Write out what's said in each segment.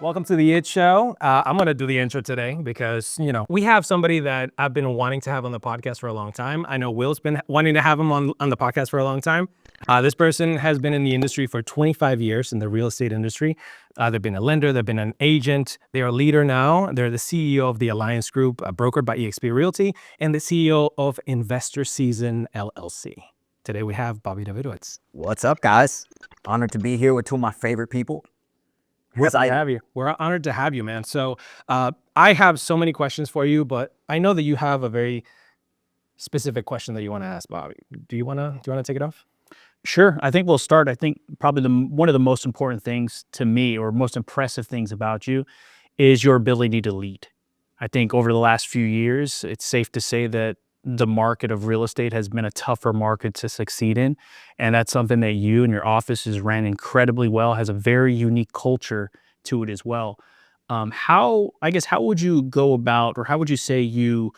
Welcome to the It Show. I'm going to do the intro today because, we have somebody that I've been wanting to have on the podcast for a long time. I know Will's been wanting to have him on the podcast for a long time. This person has been in the industry for 25 years in the real estate industry. They've been a lender, they've been an agent. They're a leader now. They're the CEO of the Alliance Group, brokered by eXp Realty, and the CEO of Investor Season LLC. Today we have Bobby Davidowitz. What's up, guys? Honored to be here with two of my favorite people. We're happy to have you. We're honored to have you, man. So I have so many questions for you, but I know that you have a very specific question that you want to ask Bobby. Do you want to take it off? Sure. I think we'll start. I think probably one of the most important things to me, or most impressive things about you, is your ability to lead. I think over the last few years, it's safe to say that the market of real estate has been a tougher market to succeed in. And that's something that you and your office has ran incredibly well, has a very unique culture to it as well. How would you go about, or how would you say you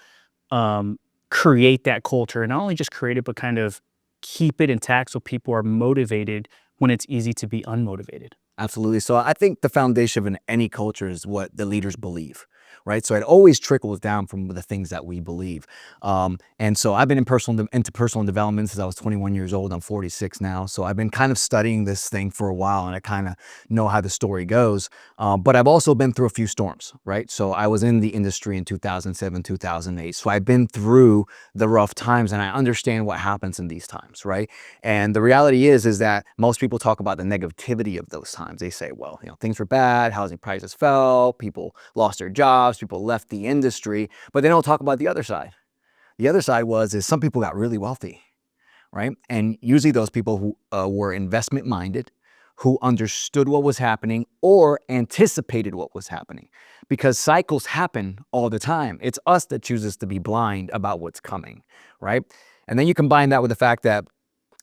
create that culture, and not only just create it, but kind of keep it intact so people are motivated when it's easy to be unmotivated? Absolutely. So I think the foundation of any culture is what the leaders believe, right? So it always trickles down from the things that we believe. And so I've been into personal development since I was 21 years old. I'm 46 now. So I've been kind of studying this thing for a while, and I kind of know how the story goes. But I've also been through a few storms, right? So I was in the industry in 2007, 2008. So I've been through the rough times, and I understand what happens in these times, right? And the reality is that most people talk about the negativity of those times. They say, well, things were bad, housing prices fell, people lost their jobs, people left the industry, but they don't talk about the other side. The other side is some people got really wealthy, right? And usually those people who were investment minded, who understood what was happening or anticipated what was happening, because cycles happen all the time. It's us that chooses to be blind about what's coming, right? And then you combine that with the fact that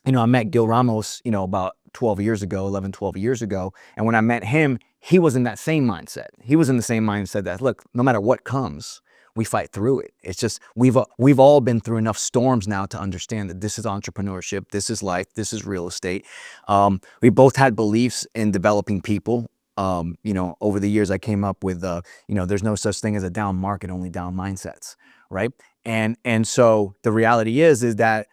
I met Gil Ramos, about 12 years ago. And when I met him, he was in that same mindset. He was in the same mindset that, look, no matter what comes, we fight through it. It's just, we've all been through enough storms now to understand that this is entrepreneurship, this is life, this is real estate. We both had beliefs in developing people. Over the years, I came up with, there's no such thing as a down market, only down mindsets, right? And so the reality is that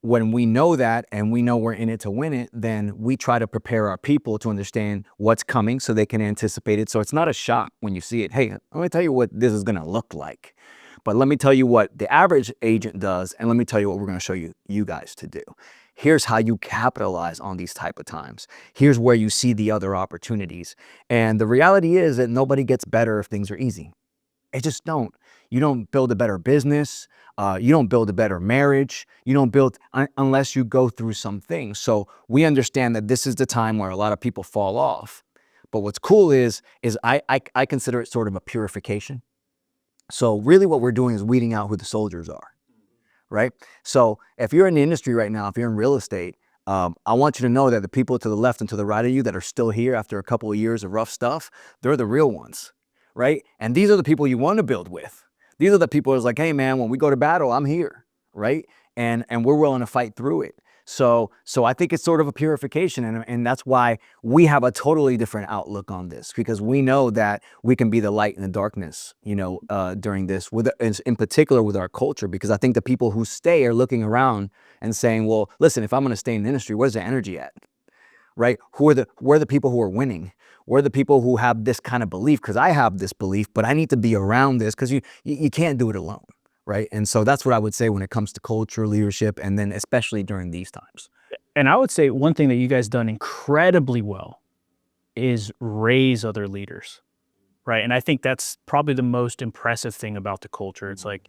when we know that, and we know we're in it to win it, then we try to prepare our people to understand what's coming so they can anticipate it. So it's not a shock when you see it. Hey, let me tell you what this is going to look like. But let me tell you what the average agent does, and let me tell you what we're going to show you guys to do. Here's how you capitalize on these type of times. Here's where you see the other opportunities. And the reality is that nobody gets better if things are easy. It just don't. You don't build a better business. You don't build a better marriage. You don't build unless you go through some things. So we understand that this is the time where a lot of people fall off. But what's cool is I consider it sort of a purification. So really what we're doing is weeding out who the soldiers are, right? So if you're in the industry right now, if you're in real estate, I want you to know that the people to the left and to the right of you that are still here after a couple of years of rough stuff, they're the real ones, right? And these are the people you want to build with. These are the people who's like, hey man, when we go to battle, I'm here, right? And we're willing to fight through it. So I think it's sort of a purification, and that's why we have a totally different outlook on this, because we know that we can be the light in the darkness, during this, in particular with our culture, because I think the people who stay are looking around and saying, well, listen, if I'm going to stay in the industry, where's the energy at? Right? Who are the people who are winning? Where are the people who have this kind of belief? Because I have this belief, but I need to be around this, because you can't do it alone, right? And so that's what I would say when it comes to culture, leadership, and then especially during these times. And I would say one thing that you guys done incredibly well is raise other leaders, right? And I think that's probably the most impressive thing about the culture. It's like,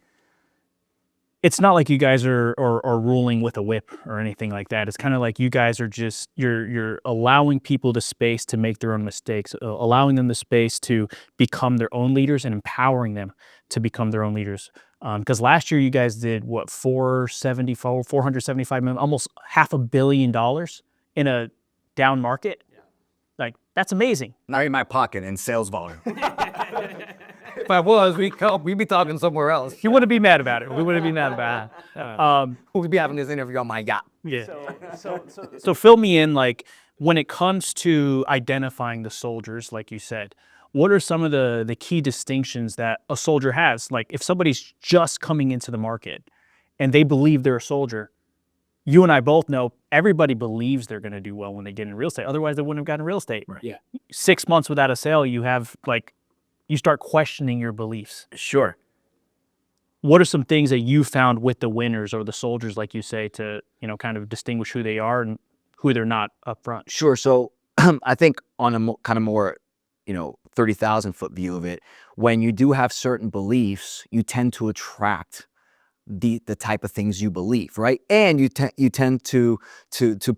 it's not like you guys are ruling with a whip or anything like that. It's kind of like you guys are just, you're allowing people the space to make their own mistakes, allowing them the space to become their own leaders, and empowering them to become their own leaders. Because last year you guys did what, 475 million, almost $500 million in a down market. Yeah. Like, that's amazing. Not in my pocket in sales volume. If I was, we'd be talking somewhere else. You wouldn't be mad about it. We wouldn't be mad about it. We'd be having this interview on my yacht. Yeah. So fill me in, like, when it comes to identifying the soldiers, like you said, what are some of the key distinctions that a soldier has? Like if somebody's just coming into the market and they believe they're a soldier, you and I both know everybody believes they're going to do well when they get in real estate. Otherwise, they wouldn't have gotten real estate. Right. Yeah. 6 months without a sale, you have like, you start questioning your beliefs. Sure. What are some things that you found with the winners or the soldiers, like you say, to, you know, kind of distinguish who they are and who they're not up front? Sure. So I think on a kind of more, 30,000-foot view of it, when you do have certain beliefs, you tend to attract the type of things you believe, right? And you tend to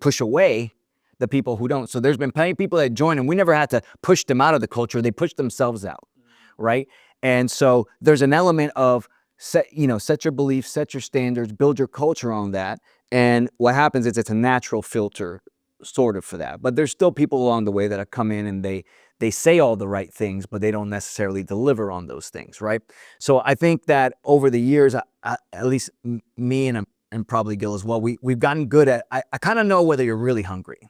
push away the people who don't. So there's been plenty of people that join and we never had to push them out of the culture. They pushed themselves out, right? And so there's an element of set your beliefs, set your standards, build your culture on that. And what happens is it's a natural filter sort of for that. But there's still people along the way that have come in and they say all the right things, but they don't necessarily deliver on those things, right? So I think that over the years, at least me and probably Gil as well, we've gotten good at, I kind of know whether you're really hungry.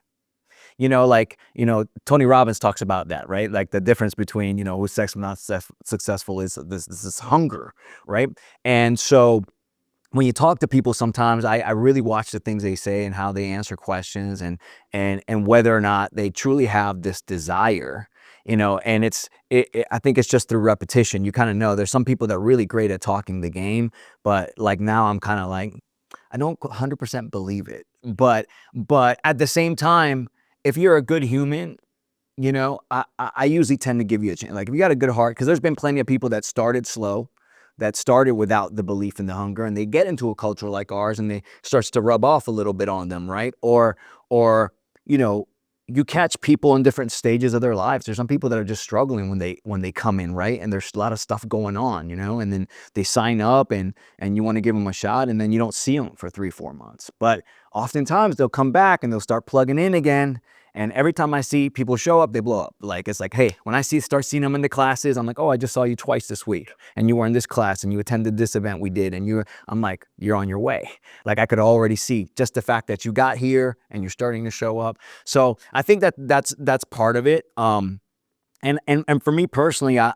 Tony Robbins talks about that, right? Like the difference between, who's not successful is this hunger, right? And so when you talk to people, sometimes I really watch the things they say and how they answer questions and whether or not they truly have this desire, and I think it's just through repetition. You kind of know there's some people that are really great at talking the game, but like now I'm kind of like, I don't 100% believe it. But at the same time, if you're a good human, I usually tend to give you a chance. Like if you got a good heart, because there's been plenty of people that started slow, that started without the belief and the hunger, and they get into a culture like ours and they starts to rub off a little bit on them, right? Or you catch people in different stages of their lives. There's some people that are just struggling when they come in, right? And there's a lot of stuff going on, and then they sign up and you want to give them a shot, and then you don't see them for 3-4 months. But oftentimes they'll come back and they'll start plugging in again. And every time I see people show up, they blow up. Like, it's like, hey, when I start seeing them in the classes, I'm like, oh, I just saw you twice this week. And you were in this class and you attended this event we did. And I'm like, you're on your way. Like I could already see just the fact that you got here and you're starting to show up. So I think that's part of it. And for me personally, I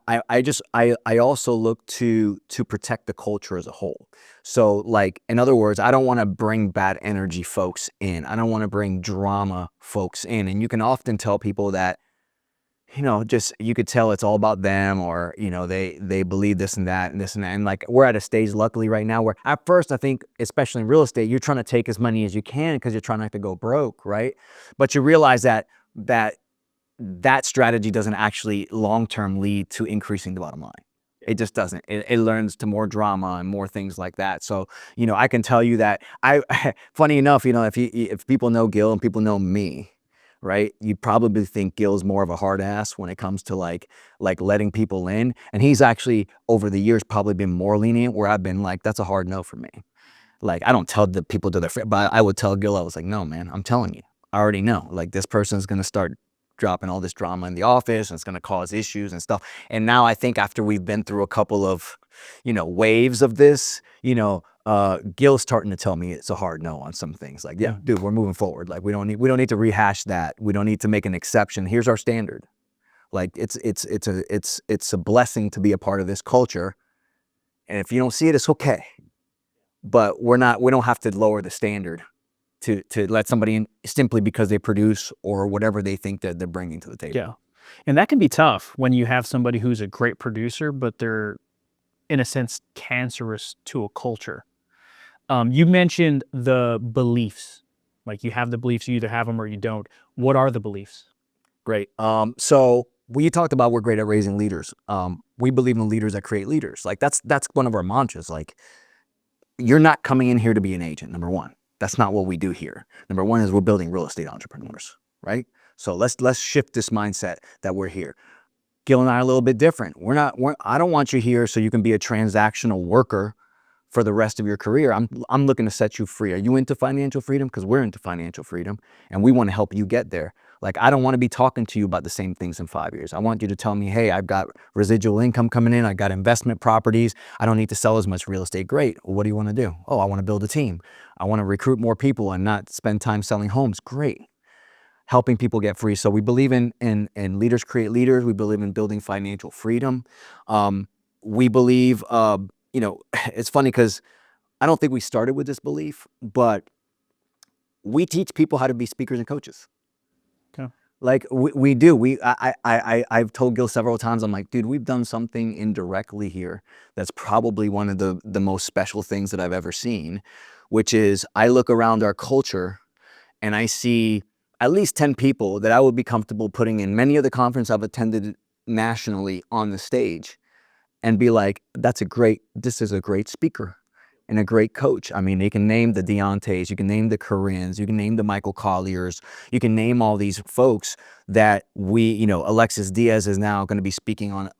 also look to protect the culture as a whole. So like, in other words, I don't want to bring bad energy folks in. I don't want to bring drama folks in. And you can often tell people that, just, you could tell it's all about them, or, they believe this and that and this and that. And like, we're at a stage, luckily right now, where at first, I think, especially in real estate, you're trying to take as money as you can because you're trying not to go broke, right? But you realize that strategy doesn't actually long-term lead to increasing the bottom line. It just doesn't. It learns to more drama and more things like that. So, I can tell you that funny enough, if people know Gil and people know me, right, you probably think Gil's more of a hard ass when it comes to like letting people in. And he's actually over the years probably been more lenient, where I've been like, that's a hard no for me. Like, I don't tell the people to their friends, but I would tell Gil, I was like, no, man, I'm telling you, I already know. Like, this person's going to start dropping all this drama in the office and it's going to cause issues and stuff. And now I think after we've been through a couple of, waves of this, Gil's starting to tell me it's a hard no on some things. Like, yeah, dude, we're moving forward. Like, we don't need to rehash that. We don't need to make an exception. Here's our standard. Like, it's a blessing to be a part of this culture. And if you don't see it, it's okay. But we don't have to lower the standard to let somebody in simply because they produce or whatever they think that they're bringing to the table. Yeah. And that can be tough when you have somebody who's a great producer, but they're, in a sense, cancerous to a culture. You mentioned the beliefs. Like, you have the beliefs, you either have them or you don't. What are the beliefs? Great. So we talked about we're great at raising leaders. We believe in leaders that create leaders. Like, that's one of our mantras. Like, you're not coming in here to be an agent, number one. That's not what we do here. Number one is we're building real estate entrepreneurs, right? So let's shift this mindset that we're here. Gil and I are a little bit different. I don't want you here so you can be a transactional worker for the rest of your career. I'm looking to set you free. Are you into financial freedom? Because we're into financial freedom and we want to help you get there. Like, I don't want to be talking to you about the same things in 5 years. I want you to tell me, hey, I've got residual income coming in. I got investment properties. I don't need to sell as much real estate. Great. Well, what do you want to do? Oh, I want to build a team. I want to recruit more people and not spend time selling homes. Great. helping people get free. So we believe in leaders create leaders. We believe in building financial freedom. We believe, you know, it's funny because I don't think we started with this belief, but we teach people how to be speakers and coaches. Okay. Like we do. I've told Gil several times, I'm like, dude, we've done something indirectly here that's probably one of the most special things that I've ever seen, which is I look around our culture and I see at least 10 people that I would be comfortable putting in many of the conferences I've attended nationally on the stage and be like, this is a great speaker and a great coach. I mean, you can name the Deontays, you can name the Corinnes, you can name the Michael Colliers, you can name all these folks that we, you know, Alexis Diaz is now going to be speaking on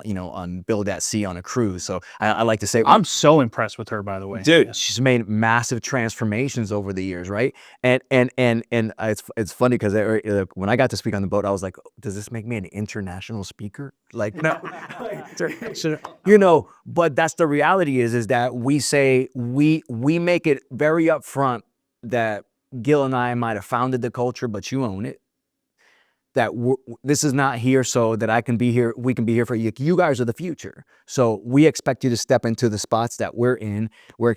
you know, on Build at Sea on a cruise. So I like to say, I'm so impressed with her, by the way. dude, she's made massive transformations over the years, right? And it's funny because when I got to speak on the boat, I was like, does this make me an international speaker? Like, no, you know. But that's the reality is that we say we make it very upfront that Gil and I might have founded the culture, but you own it. That this is not here so that I can be here, we can be here for you. You guys are the future. So we expect you to step into the spots that we're in. We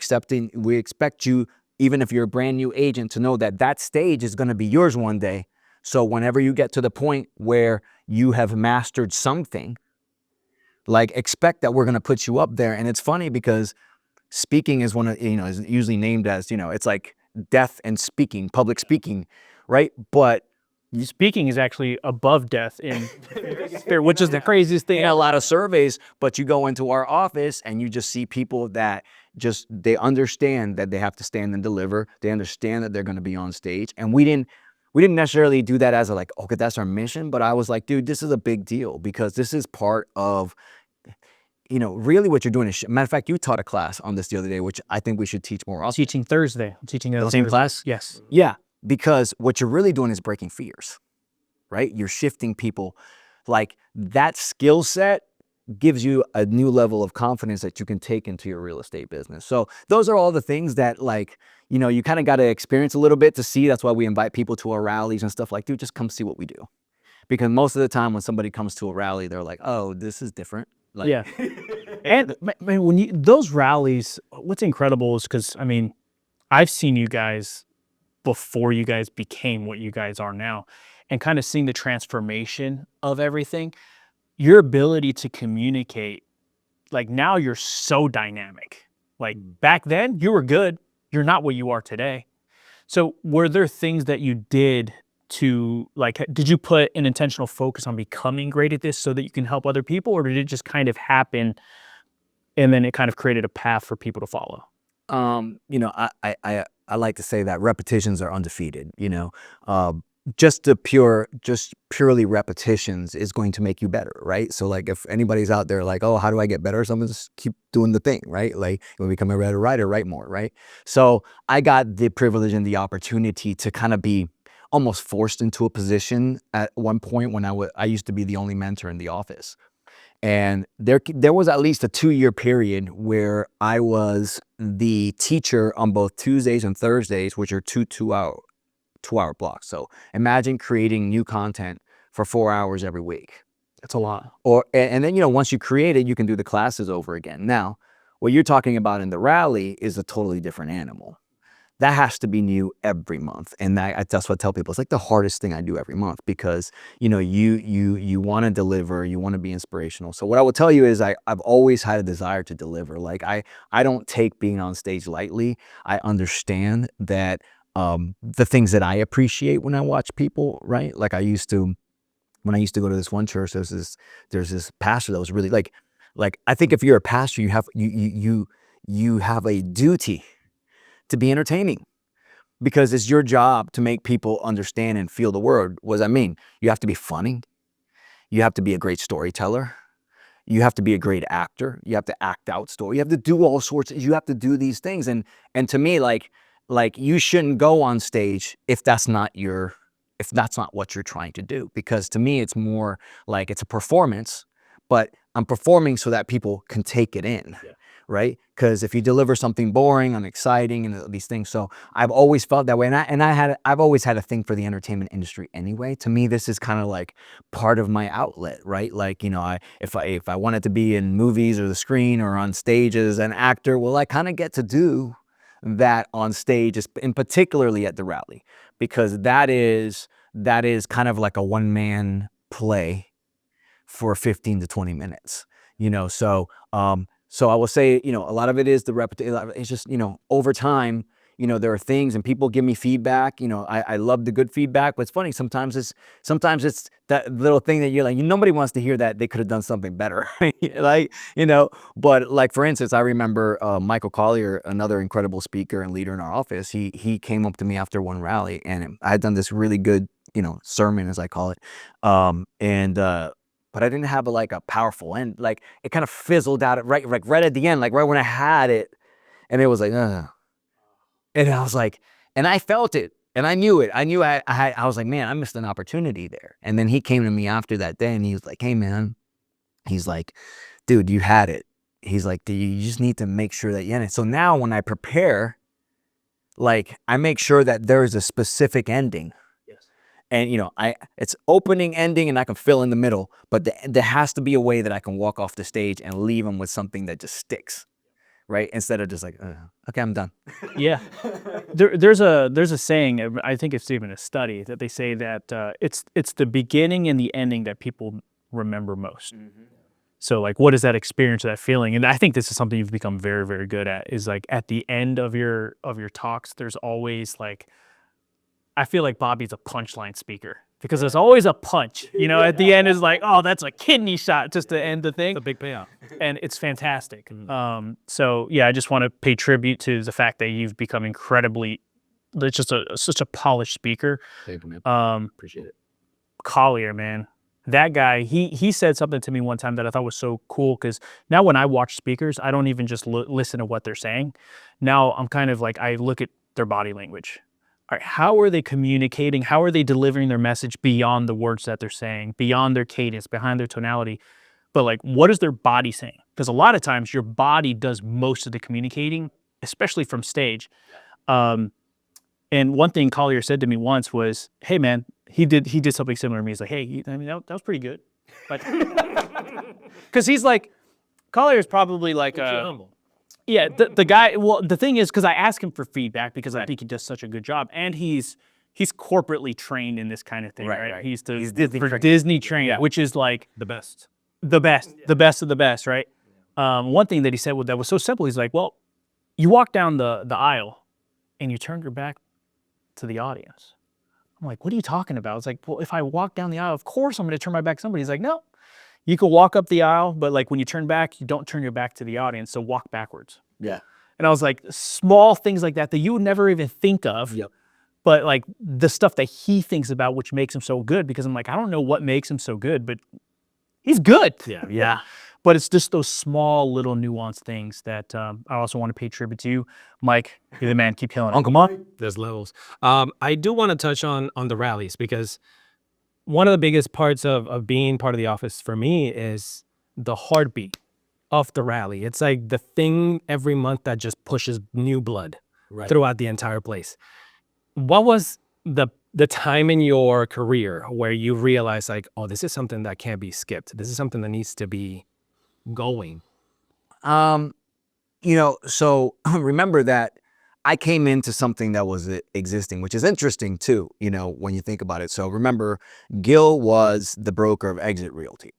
expect you, even if you're a brand new agent, to know that that stage is going to be yours one day. So whenever you get to the point where you have mastered something, like expect that we're going to put you up there. And it's funny because speaking is one of, you know, is usually named as, you know, it's like death and speaking, public speaking, right? But Speaking is actually above death in which is the craziest thing. in a lot of surveys, but you go into our office and you just see people that just, they understand that they have to stand and deliver. They understand that they're going to be on stage. And we didn't necessarily do that as a like, okay, that's our mission. But I was like, dude, this is a big deal because this is part of, you know, really what you're doing is, matter of fact, you taught a class on this the other day, which I think we should teach more often. Teaching Thursday. I'm teaching The same class? Yes. Yeah, because what you're really doing is breaking fears, right? You're shifting people. Like that skill set gives you a new level of confidence that you can take into your real estate business. So those are all the things that, like, you know, you kind of got to experience a little bit to see. That's why we invite people to our rallies and stuff like, dude, just come see what we do. Because most of the time when somebody comes to a rally, they're like, oh, this is different. Like, Yeah. And man, when those rallies, what's incredible is because, I mean, I've seen you guys before you guys became what you guys are now, and kind of seeing the transformation of everything, your ability to communicate, like now you're so dynamic. Like back then you were good. You're not what you are today. So were there things that you did to, like, did you put an intentional focus on becoming great at this so that you can help other people, or did it just kind of happen and then it kind of created a path for people to follow? you know, I like to say that repetitions are undefeated, you know. Just purely repetitions is going to make you better, right? So like if anybody's out there like, oh, how do I get better? Someone just keep doing the thing, right? Like when we become a better writer, write more, right? So I got the privilege and the opportunity to kind of be almost forced into a position at one point when I used to be the only mentor in the office. And there was at least a 2-year period where I was the teacher on both Tuesdays and Thursdays, which are two-hour blocks. So imagine creating new content for 4 hours every week. That's a lot. And then, you know, once you create it, you can do the classes over again. Now, what you're talking about in the rally is a totally different animal. That has to be new every month. And that's what I tell people. It's like the hardest thing I do every month because, you know, you want to deliver, you want to be inspirational. So what I will tell you is I've always had a desire to deliver. Like I don't take being on stage lightly. I understand that the things that I appreciate when I watch people, right? Like when I used to go to this one church, there's this pastor that was really like I think if you're a pastor, you have a duty to be entertaining because it's your job to make people understand and feel the word. What does that mean? You have to be funny. You have to be a great storyteller. You have to be a great actor. You have to act out story. You have to do all sorts. You have to do these things. And to me, like you shouldn't go on stage if that's not what you're trying to do. Because to me, it's more like it's a performance, but I'm performing so that people can take it in. Yeah. right? Because if you deliver something boring, unexciting, and these things, so I've always felt that way, and I've always had a thing for the entertainment industry anyway. To me, this is kind of like part of my outlet, right? Like, you know, if I wanted to be in movies or the screen or on stage as an actor, well, I kind of get to do that on stage, and particularly at the rally, because that is kind of like a one-man play for 15 to 20 minutes, you know. So so I will say, you know, a lot of it is the repetition. It's just, you know, over time, you know, there are things and people give me feedback. You know, I love the good feedback, but it's funny, sometimes it's that little thing that you're like, nobody wants to hear that they could have done something better. Like, you know, but like, for instance, I remember Michael Collier, another incredible speaker and leader in our office, he came up to me after one rally, and I had done this really good, you know, sermon, as I call it. But I didn't have like a powerful end. Like, it kind of fizzled out right at the end, like right when I had it, and it was like, and I was like, and I felt it, and I knew it. I was like, man, I missed an opportunity there. And then he came to me after that day, and he was like, hey man, he's like, dude, you had it. He's like, you just need to make sure that you end it. So now when I prepare, like, I make sure that there is a specific ending. And, you know, it's opening, ending, and I can fill in the middle, but there has to be a way that I can walk off the stage and leave them with something that just sticks, right? Instead of just like, okay, I'm done. Yeah. There's a saying, I think it's even a study, that they say that it's the beginning and the ending that people remember most. So like, what is that experience, that feeling? And I think this is something you've become very, very good at, is like at the end of your talks, there's always like, I feel like Bobby's a punchline speaker, because there's always a punch, you know, at the end is like, oh, that's a kidney shot just to end the thing. It's a big payout. And it's fantastic. So yeah, I just want to pay tribute to the fact that you've become incredibly, it's just such a polished speaker. Thank you, man. Appreciate it. Collier, man, that guy, he said something to me one time that I thought was so cool, because now when I watch speakers, I don't even just listen to what they're saying. Now I'm kind of like, I look at their body language. All right, how are they communicating? How are they delivering their message beyond the words that they're saying, beyond their cadence, behind their tonality? But like, what is their body saying? Because a lot of times your body does most of the communicating, especially from stage. And one thing Collier said to me once was, hey man, he did something similar to me. He's like, hey, I mean, that was pretty good. But because he's like, Collier is probably like Humble. yeah, the guy, well, the thing is, because I asked him for feedback, because I think he does such a good job, and he's corporately trained in this kind of thing, right? He's Disney trained, which is like The best. the best of the best, right? One thing that he said that was so simple, he's like, well, you walk down the aisle and you turn your back to the audience. I'm like, what are you talking about? It's like, well, if I walk down the aisle, of course I'm going to turn my back to somebody. He's like, no. You could walk up the aisle, but like when you turn back, you don't turn your back to the audience, so walk backwards. Yeah. And I was like, small things like that you would never even think of. Yep. But like the stuff that he thinks about, which makes him so good, because I'm like, I don't know what makes him so good, but he's good. Yeah. But it's just those small little nuanced things that I also want to pay tribute to you. Mike, you're the man. Keep killing it. Uncle Mike. There's levels. I do want to touch on the rallies, because one of the biggest parts of being part of the office for me is the heartbeat of the rally. It's like the thing every month that just pushes new blood throughout the entire place. What was the time in your career where you realized like, oh, this is something that can't be skipped. This is something that needs to be going. You know, so remember that I came into something that was existing, which is interesting too, you know, when you think about it. So remember, Gil was the broker of Exit Realty,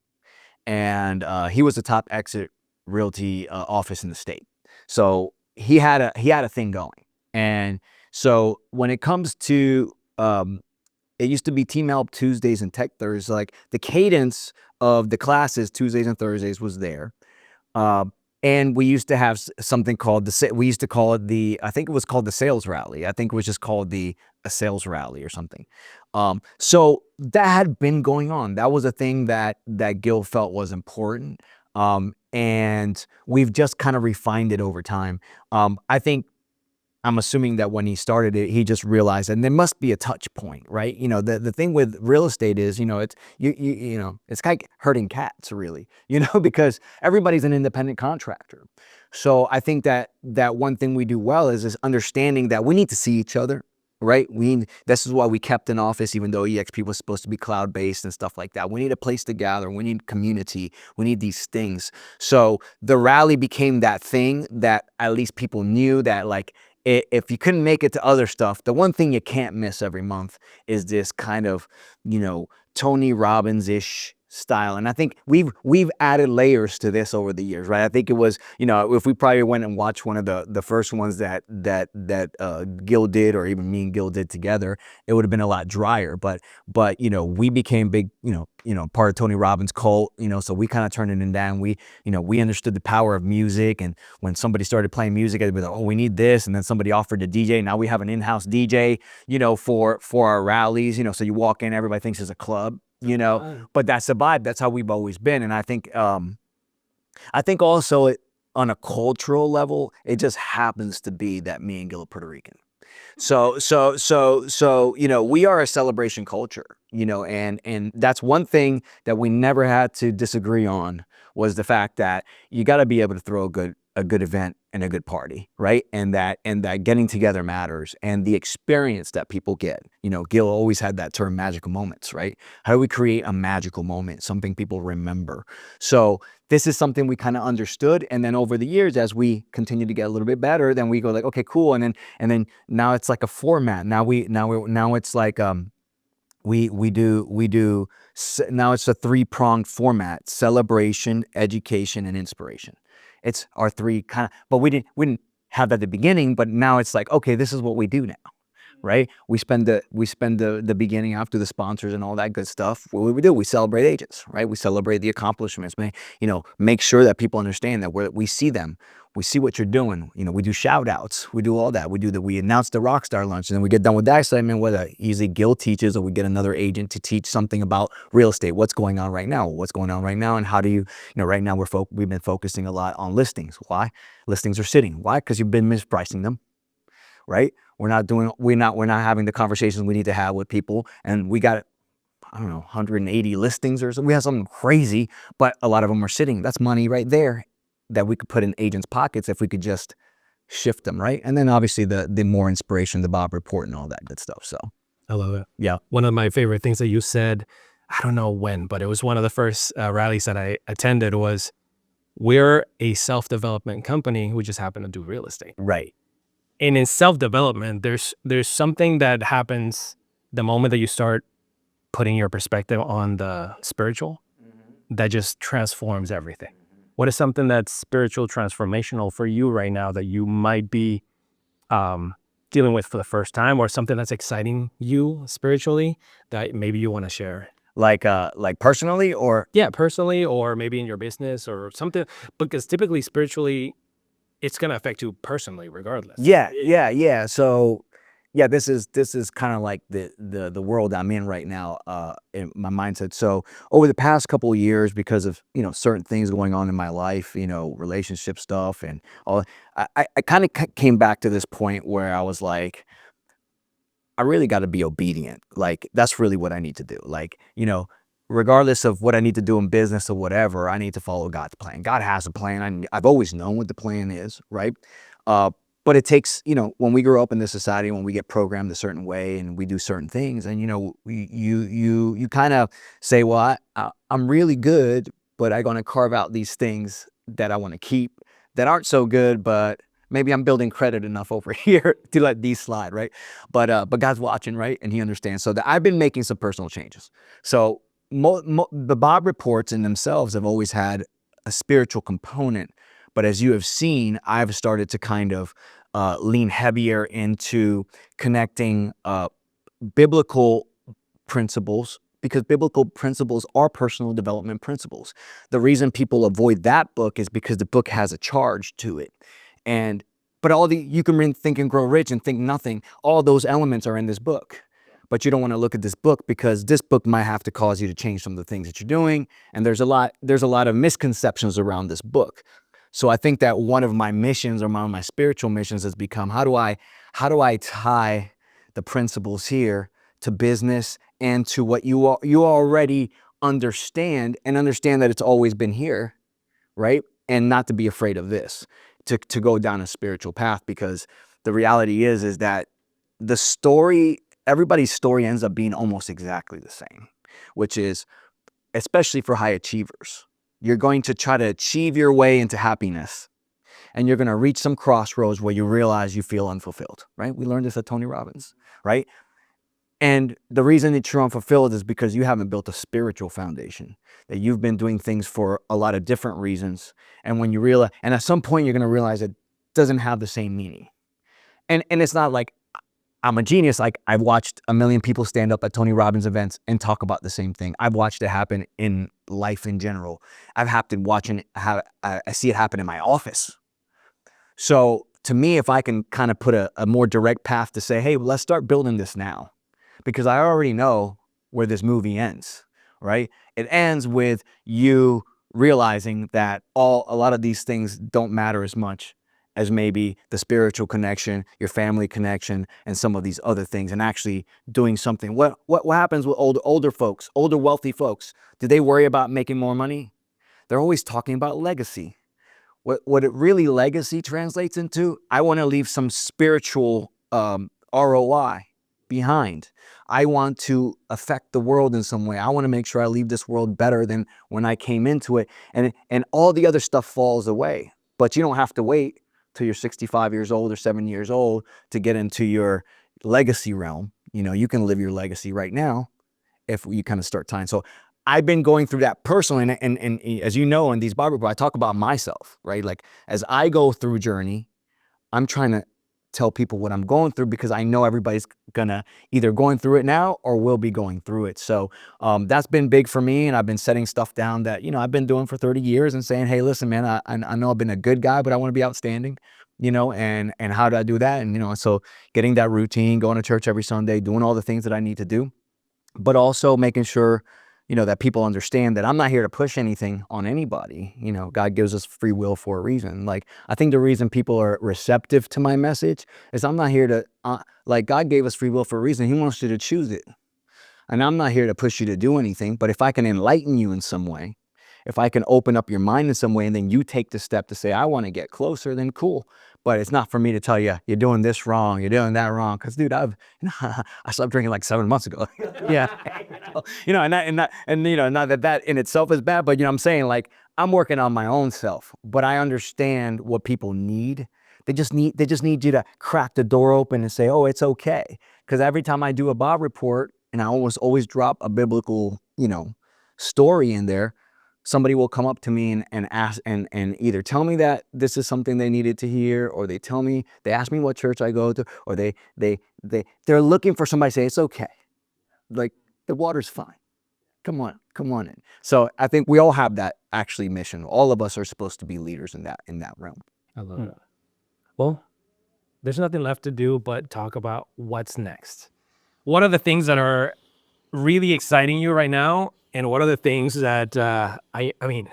and he was the top Exit Realty office in the state. So he had a thing going. And so when it comes to, it used to be Team Help Tuesdays and Tech Thursdays, like the cadence of the classes Tuesdays and Thursdays was there. And we used to have something called we used to call it I think it was called the sales rally. I think it was just called a sales rally or something. So that had been going on. That was a thing that Gil felt was important. And we've just kind of refined it over time. I think I'm assuming that when he started it, he just realized, and there must be a touch point, right? You know, the thing with real estate is, you know, it's you know, it's like herding cats, really, you know, because everybody's an independent contractor. So I think that one thing we do well is understanding that we need to see each other, right? This is why we kept an office, even though EXP was supposed to be cloud-based and stuff like that. We need a place to gather. We need community. We need these things. So the rally became that thing that at least people knew that, like, if you couldn't make it to other stuff, the one thing you can't miss every month is this kind of, you know, Tony Robbins-ish style. And I think we've added layers to this over the years, right? I think it was, you know, if we probably went and watched one of the first ones that Gil did, or even me and Gil did together, it would have been a lot drier. But you know, we became big, you know, part of Tony Robbins' cult, you know, so we kind of turned it in down. We, you know, we understood the power of music, and when somebody started playing music, I'd be like, oh, we need this, and then somebody offered to DJ. Now we have an in-house DJ, you know, for our rallies, you know, so you walk in, everybody thinks it's a club, you know, but that's the vibe. That's how we've always been. And I think also on a cultural level, it just happens to be that me and Gil are Puerto Rican. So, you know, we are a celebration culture, you know, and that's one thing that we never had to disagree on, was the fact that you got to be able to throw a good event and a good party, right? And that getting together matters, and the experience that people get. You know, Gil always had that term, magical moments, right? How do we create a magical moment, something people remember? So this is something we kind of understood, and then over the years, as we continue to get a little bit better, then we go like, okay, cool, and then now it's like a format. Now it's like we do now it's a three-pronged format: celebration, education, and inspiration. It's our three kind of, but we didn't have that at the beginning, but now it's like, okay, this is what we do now, right? We spend the beginning after the sponsors and all that good stuff. What do? We celebrate agents, right? We celebrate the accomplishments, you know, make sure that people understand that we see them. We see what you're doing. You know, we do shout outs. We do all that. We announce the Rockstar Lunch, and then we get done with that segment, whether usually Gil teaches or we get another agent to teach something about real estate. What's going on right now? And how do you know, right now we've been focusing a lot on listings. Why? Listings are sitting. Why? Because you've been mispricing them, right? We're not having the conversations we need to have with people, and we got, I don't know, 180 listings or so. We have something crazy, but a lot of them are sitting. That's money right there that we could put in agents' pockets if we could just shift them, right? And then obviously the more inspiration, the Bob Report and all that good stuff. So I love it. yeah. One of my favorite things that you said, I don't know when, but it was one of the first rallies that I attended, was, we're a self-development company. We just happen to do real estate. Right. And in self-development, there's something that happens the moment that you start putting your perspective on the spiritual, that just transforms everything. What is something that's spiritual transformational for you right now that you might be dealing with for the first time, or something that's exciting you spiritually that maybe you want to share? Like personally, or? Yeah, personally, or maybe in your business or something, because typically spiritually, it's going to affect you personally regardless. Yeah. So yeah, this is kind of like the world I'm in right now, in my mindset. So over the past couple of years, because of, you know, certain things going on in my life, you know, relationship stuff and all, I kind of came back to this point where I was like, I really got to be obedient. Like, that's really what I need to do. Like, you know, regardless of what I need to do in business or whatever, I need to follow God's plan. God has a plan. I've always known what the plan is, right? But it takes, you know, when we grow up in this society, when we get programmed a certain way and we do certain things, and, you know, you kind of say, well, I'm really good, but I'm going to carve out these things that I want to keep that aren't so good, but maybe I'm building credit enough over here to let these slide, right? But God's watching, right? And he understands. So that I've been making some personal changes. So the Bob Reports in themselves have always had a spiritual component. But as you have seen, I've started to kind of lean heavier into connecting biblical principles, because biblical principles are personal development principles. The reason people avoid that book is because the book has a charge to it. But you can read Think and Grow Rich and Think Nothing. All those elements are in this book. But you don't want to look at this book, because this book might have to cause you to change some of the things that you're doing. And there's a lot of misconceptions around this book. So I think that one of my missions, or one of my spiritual missions, has become, how do I tie the principles here to business and to what you already understand, and understand that it's always been here, right? And not to be afraid of this, to go down a spiritual path, because the reality is that the story, everybody's story ends up being almost exactly the same, which is, especially for high achievers, you're going to try to achieve your way into happiness, and you're going to reach some crossroads where you realize you feel unfulfilled, right? We learned this at Tony Robbins, right? And the reason that you're unfulfilled is because you haven't built a spiritual foundation, that you've been doing things for a lot of different reasons. And when you realize, and at some point you're going to realize it doesn't have the same meaning. And it's not like I'm a genius. Like, I've watched a million people stand up at Tony Robbins events and talk about the same thing. I've watched it happen in life in general. I've happened watching how I see it happen in my office. So to me, if I can kind of put a more direct path to say, hey, let's start building this now, because I already know where this movie ends, right? It ends with you realizing that a lot of these things don't matter as much as maybe the spiritual connection, your family connection, and some of these other things, and actually doing something. What happens with older folks, older wealthy folks? Do they worry about making more money? They're always talking about legacy. What it really legacy translates into, I want to leave some spiritual ROI behind. I want to affect the world in some way. I want to make sure I leave this world better than when I came into it. And all the other stuff falls away. But you don't have to wait till you're 65 years old or 70 years old to get into your legacy realm. You know, you can live your legacy right now if you kind of start tying. So I've been going through that personally, and as you know, in these Bobby reports, I talk about myself, right? Like, as I go through journey, I'm trying to tell people what I'm going through, because I know everybody's gonna either going through it now or will be going through it. So that's been big for me, and I've been setting stuff down that, you know, I've been doing for 30 years and saying, hey, listen, man, I know I've been a good guy, but I want to be outstanding, you know, and how do I do that? And, you know, so getting that routine, going to church every Sunday, doing all the things that I need to do, but also making sure, you know, that people understand that I'm not here to push anything on anybody. You know, God gives us free will for a reason. Like, I think the reason people are receptive to my message is I'm not here to, like, God gave us free will for a reason. He wants you to choose it. And I'm not here to push you to do anything, but if I can enlighten you in some way, if I can open up your mind in some way, and then you take the step to say, I want to get closer, then cool. But it's not for me to tell you, you're doing this wrong, you're doing that wrong. Because, dude, I stopped drinking like 7 months ago. Yeah. You know, and you know, not that in itself is bad, but, you know, I'm saying, like, I'm working on my own self, but I understand what people need. They just need you to crack the door open and say, oh, it's okay. Because every time I do a Bob report, and I always drop a biblical, you know, story in there, somebody will come up to me and ask, and either tell me that this is something they needed to hear, or they ask me what church I go to, or they're looking for somebody to say, it's okay. Like, the water's fine. Come on in. So I think we all have that actually mission. All of us are supposed to be leaders in that realm. I love that. Well, there's nothing left to do but talk about what's next. What are the things that are really exciting you right now, and what are the things that I mean,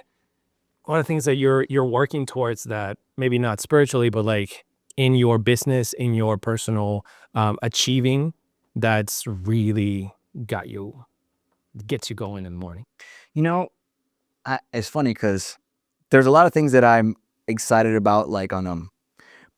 what are the things that you're working towards, that maybe not spiritually, but like in your business, in your personal achieving, that's really gets you going in the morning? You know, it's funny because there's a lot of things that I'm excited about, like on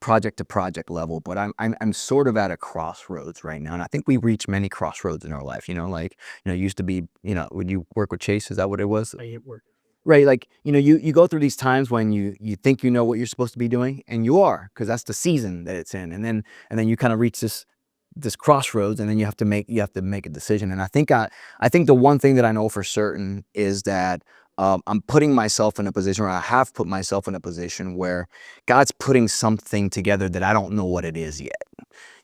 project to project level, but I'm sort of at a crossroads right now, and I think we reach many crossroads in our life. You know, like, you know, it used to be, you know, when you work with Chase, is that what it was? I work. Right, like, you know, you go through these times when you think you know what you're supposed to be doing, and you are, because that's the season that it's in, and then you kind of reach this crossroads, and then you have to make a decision. And I think the one thing that I know for certain is that I'm putting myself in a position, or I have put myself in a position, where God's putting something together that I don't know what it is yet.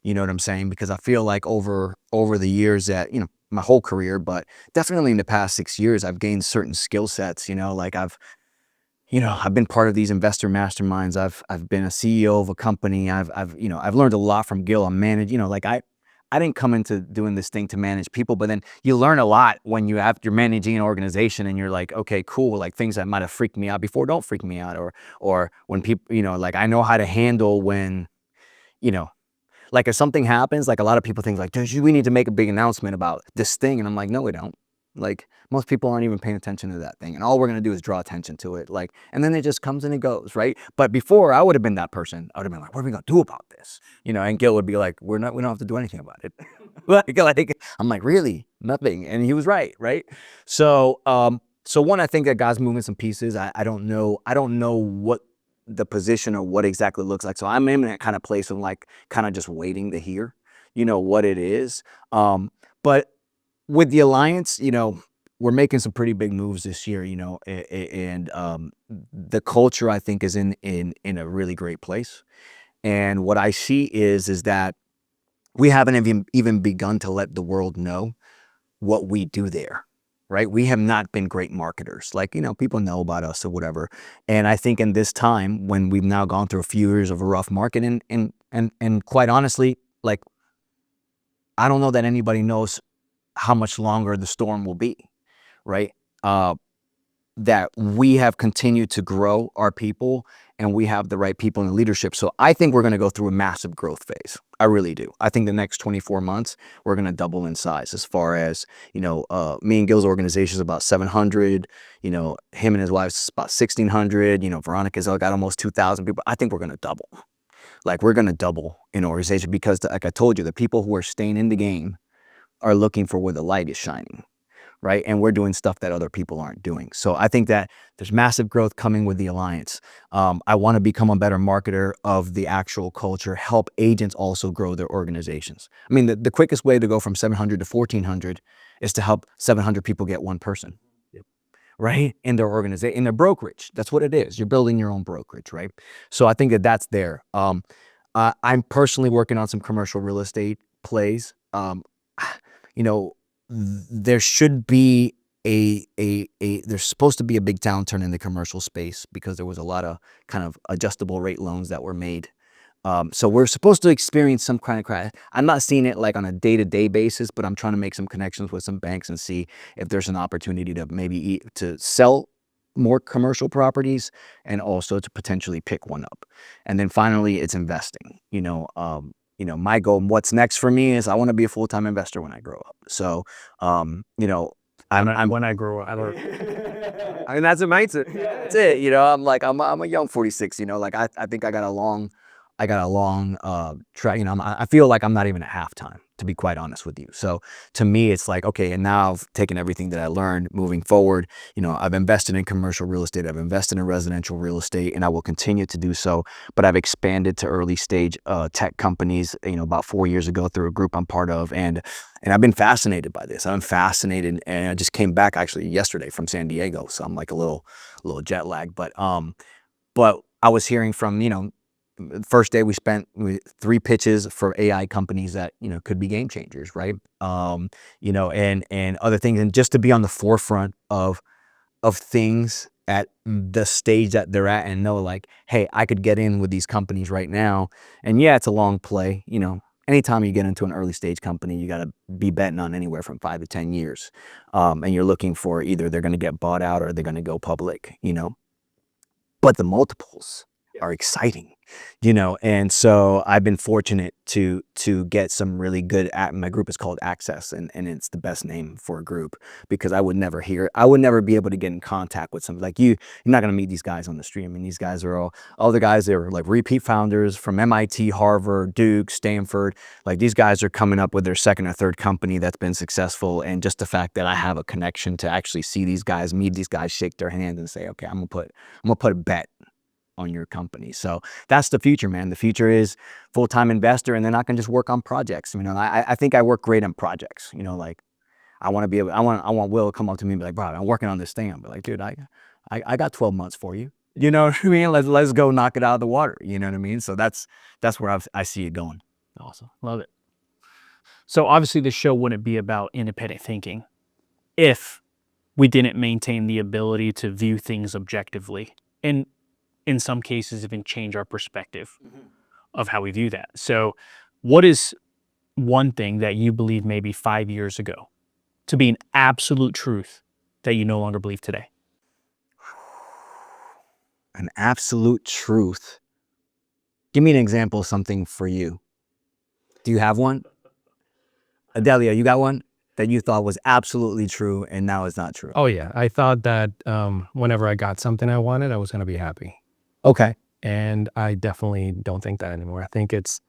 You know what I'm saying? Because I feel like over the years, that, you know, my whole career, but definitely in the past 6 years, I've gained certain skill sets. You know, like I've been part of these investor masterminds. I've been a CEO of a company. I've learned a lot from Gil. I'm managed, you know, like I I didn't come into doing this thing to manage people, but then you learn a lot when you're managing an organization and you're like, okay, cool. Like things that might have freaked me out before don't freak me out. Or when people, like I know how to handle when, you know, like if something happens, like a lot of people think like, dude, we need to make a big announcement about this thing. And I'm like, no, we don't. Like most people aren't even paying attention to that thing. And all we're going to do is draw attention to it. Like, and then it just comes and it goes. Right. But before I would have been that person, I would have been like, what are we going to do about this? And Gil would be like, we don't have to do anything about it. like, I'm like, really? Nothing. And he was right. Right. So, one, I think that God's moving some pieces. I don't know what the position or what exactly it looks like. So I'm in that kind of place of like kind of just waiting to hear, what it is. But with the alliance, we're making some pretty big moves this year, and the culture I think is in a really great place. And what I see is that we haven't even begun to let the world know what we do there. Right? We have not been great marketers. Like, people know about us or whatever. And I think in this time when we've now gone through a few years of a rough market and quite honestly, like, I don't know that anybody knows how much longer the storm will be, right? That we have continued to grow our people and we have the right people in the leadership. So I think we're going to go through a massive growth phase. I really do. I think the next 24 months, we're going to double in size as far as, me and Gil's organization is about 700, him and his wife's about 1,600, Veronica's got almost 2,000 people. I think we're going to double. Like we're going to double in organization because like I told you, the people who are staying in the game are looking for where the light is shining. Right. And we're doing stuff that other people aren't doing. So I think that there's massive growth coming with the alliance. I want to become a better marketer of the actual culture, help agents also grow their organizations. I mean, the quickest way to go from 700 to 1,400 is to help 700 people get one person. Yep. Right. In their organization, in their brokerage. That's what it is. You're building your own brokerage. Right. So I think that that's there. I'm personally working on some commercial real estate plays. There should be there's supposed to be a big downturn in the commercial space because there was a lot of kind of adjustable rate loans that were made. So we're supposed to experience some kind of crash. I'm not seeing it like on a day-to-day basis, but I'm trying to make some connections with some banks and see if there's an opportunity to maybe to sell more commercial properties and also to potentially pick one up. And then finally, it's investing. My goal, what's next for me is I want to be a full-time investor when I grow up. So, when I grow up, I don't. I mean, that's a mindset. That's it. I'm a young 46. Like I think I got a long track. I feel like I'm not even at halftime, to be quite honest with you. So to me, it's like, okay, and now I've taken everything that I learned moving forward. I've invested in commercial real estate, I've invested in residential real estate, and I will continue to do so. But I've expanded to early stage tech companies, about 4 years ago through a group I'm part of. And I've been fascinated by this. I'm fascinated. And I just came back actually yesterday from San Diego. So I'm like a little jet lag, but I was hearing from, first day we spent 3 pitches for AI companies that, could be game changers, right? And other things. And just to be on the forefront of things at the stage that they're at and know like, hey, I could get in with these companies right now. And yeah, it's a long play. Anytime you get into an early stage company, you got to be betting on anywhere from 5 to 10 years. And you're looking for either they're going to get bought out or they're going to go public, but the multiples are exciting, and so I've been fortunate to get some really good my group is called Access, and it's the best name for a group because I would never be able to get in contact with some like you're not going to meet these guys on the street. I mean, these guys are all the guys, they were like repeat founders from MIT, Harvard, Duke, Stanford. Like these guys are coming up with their second or third company that's been successful, and just the fact that I have a connection to actually see these guys, meet these guys, shake their hands and say, okay, I'm gonna put a bet on your company. So that's the future, man. The future is full-time investor, and then I can just work on projects. I think I work great on projects. Like I want to be able, I want Will to come up to me and be like, bro, I'm working on this thing. I'm like, dude, I got 12 months for you. You know what I mean? Let's go knock it out of the water. You know what I mean? So that's where I see it going. Awesome. Love it. So obviously the show wouldn't be about independent thinking if we didn't maintain the ability to view things objectively. And in some cases, even change our perspective of how we view that. So what is one thing that you believed maybe 5 years ago to be an absolute truth that you no longer believe today? An absolute truth. Give me an example of something for you. Do you have one? Edelio, you got one that you thought was absolutely true and now it's not true? Oh yeah, I thought that whenever I got something I wanted, I was gonna be happy, Okay. and I definitely don't think that anymore. I think it's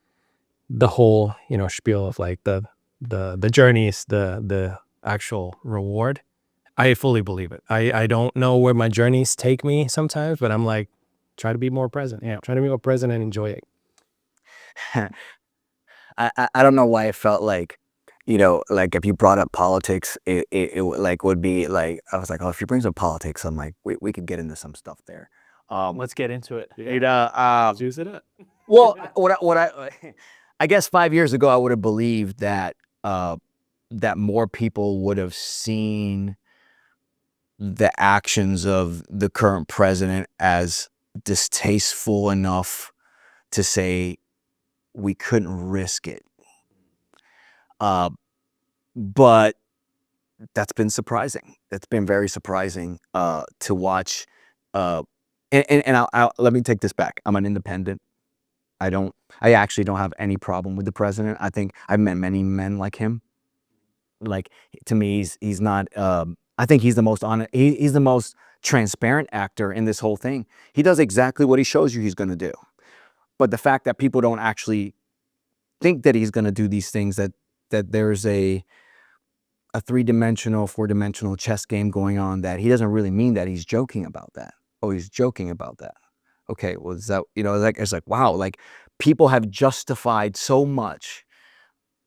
the whole spiel of like the journeys, the actual reward. I fully believe it. I don't know where my journeys take me sometimes, but I'm like, try to be more present. Yeah, try to be more present and enjoy it. I don't know why I felt like, like if you brought up politics, it would be like, I was like, oh, if you bring up politics, I'm like, we could get into some stuff there. Let's get into it. Juice it up. Well, I guess 5 years ago, I would have believed that, that more people would have seen the actions of the current president as distasteful enough to say we couldn't risk it. But that's been surprising. It's been very surprising to watch. And let me take this back. I'm an independent. I actually don't have any problem with the president. I think I've met many men like him. Like, to me, he's not, I think he's the most honest, he's the most transparent actor in this whole thing. He does exactly what he shows you he's going to do. But the fact that people don't actually think that he's going to do these things, that there's a 3-dimensional, 4-dimensional chess game going on, that he doesn't really mean that, he's joking about that. Oh, he's joking about that. Okay, well, is that, it's like, wow, like people have justified so much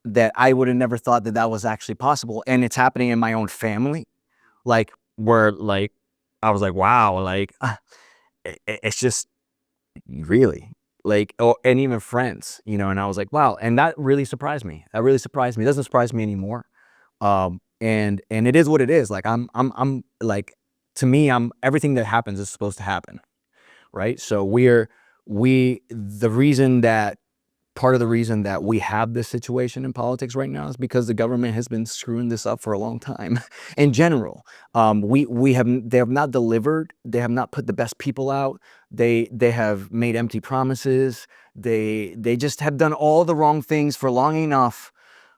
that I would have never thought that that was actually possible. And it's happening in my own family. Like, where, like, I was like, wow, like, it's just really, like, and even friends, and I was like, wow. And that really surprised me. That really surprised me. It doesn't surprise me anymore. And it is what it is. Like, I'm like, to me, everything that happens is supposed to happen. Right. So part of the reason that we have this situation in politics right now is because the government has been screwing this up for a long time. In general, they have not delivered. They have not put the best people out. They have made empty promises. They just have done all the wrong things for long enough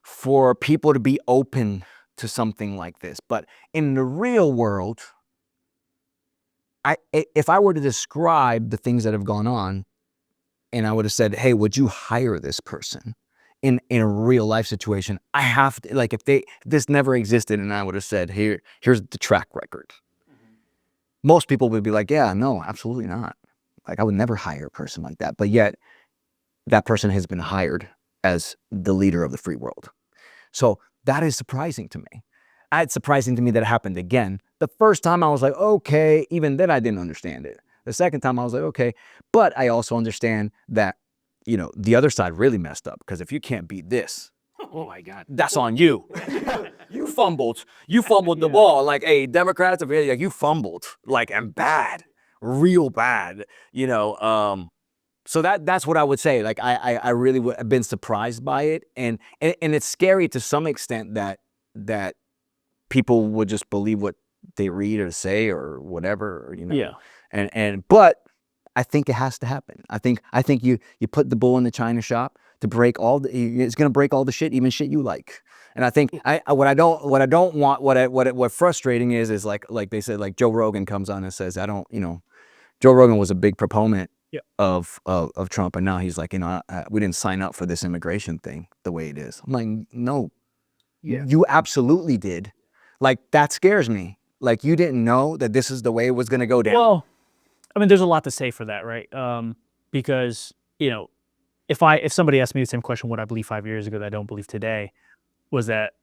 for people to be open to something like this. But in the real world, if I were to describe the things that have gone on, and I would have said, hey, would you hire this person in a real life situation? I have to, like, if this never existed, and I would have said, here's the track record. Most people would be like, yeah, no, absolutely not. Like, I would never hire a person like that. But yet that person has been hired as the leader of the free world. So that is surprising to me. It's surprising to me that it happened again. The first time I was like, okay, even then I didn't understand it. The second time I was like, okay, but I also understand that, the other side really messed up, because if you can't beat this, Oh my God, that's on you. You fumbled the ball. Like, hey, Democrats are really, like, you fumbled, like, and bad, real bad, So that's what I would say. Like, I really have been surprised by it, and it's scary to some extent that people would just believe what they read or say or whatever, Yeah. But I think it has to happen. I think you put the bull in the china shop to break it's going to break all the shit, even shit you like. And I think what frustrating is like they said, like Joe Rogan comes on and says, Joe Rogan was a big proponent of Trump, and now he's like, we didn't sign up for this immigration thing the way it is. I'm like, no, you absolutely did. Like, that scares me. Like, you didn't know that this is the way it was going to go down. Well, I mean, there's a lot to say for that, right? Because, if somebody asked me the same question, what I believe 5 years ago that I don't believe today, was that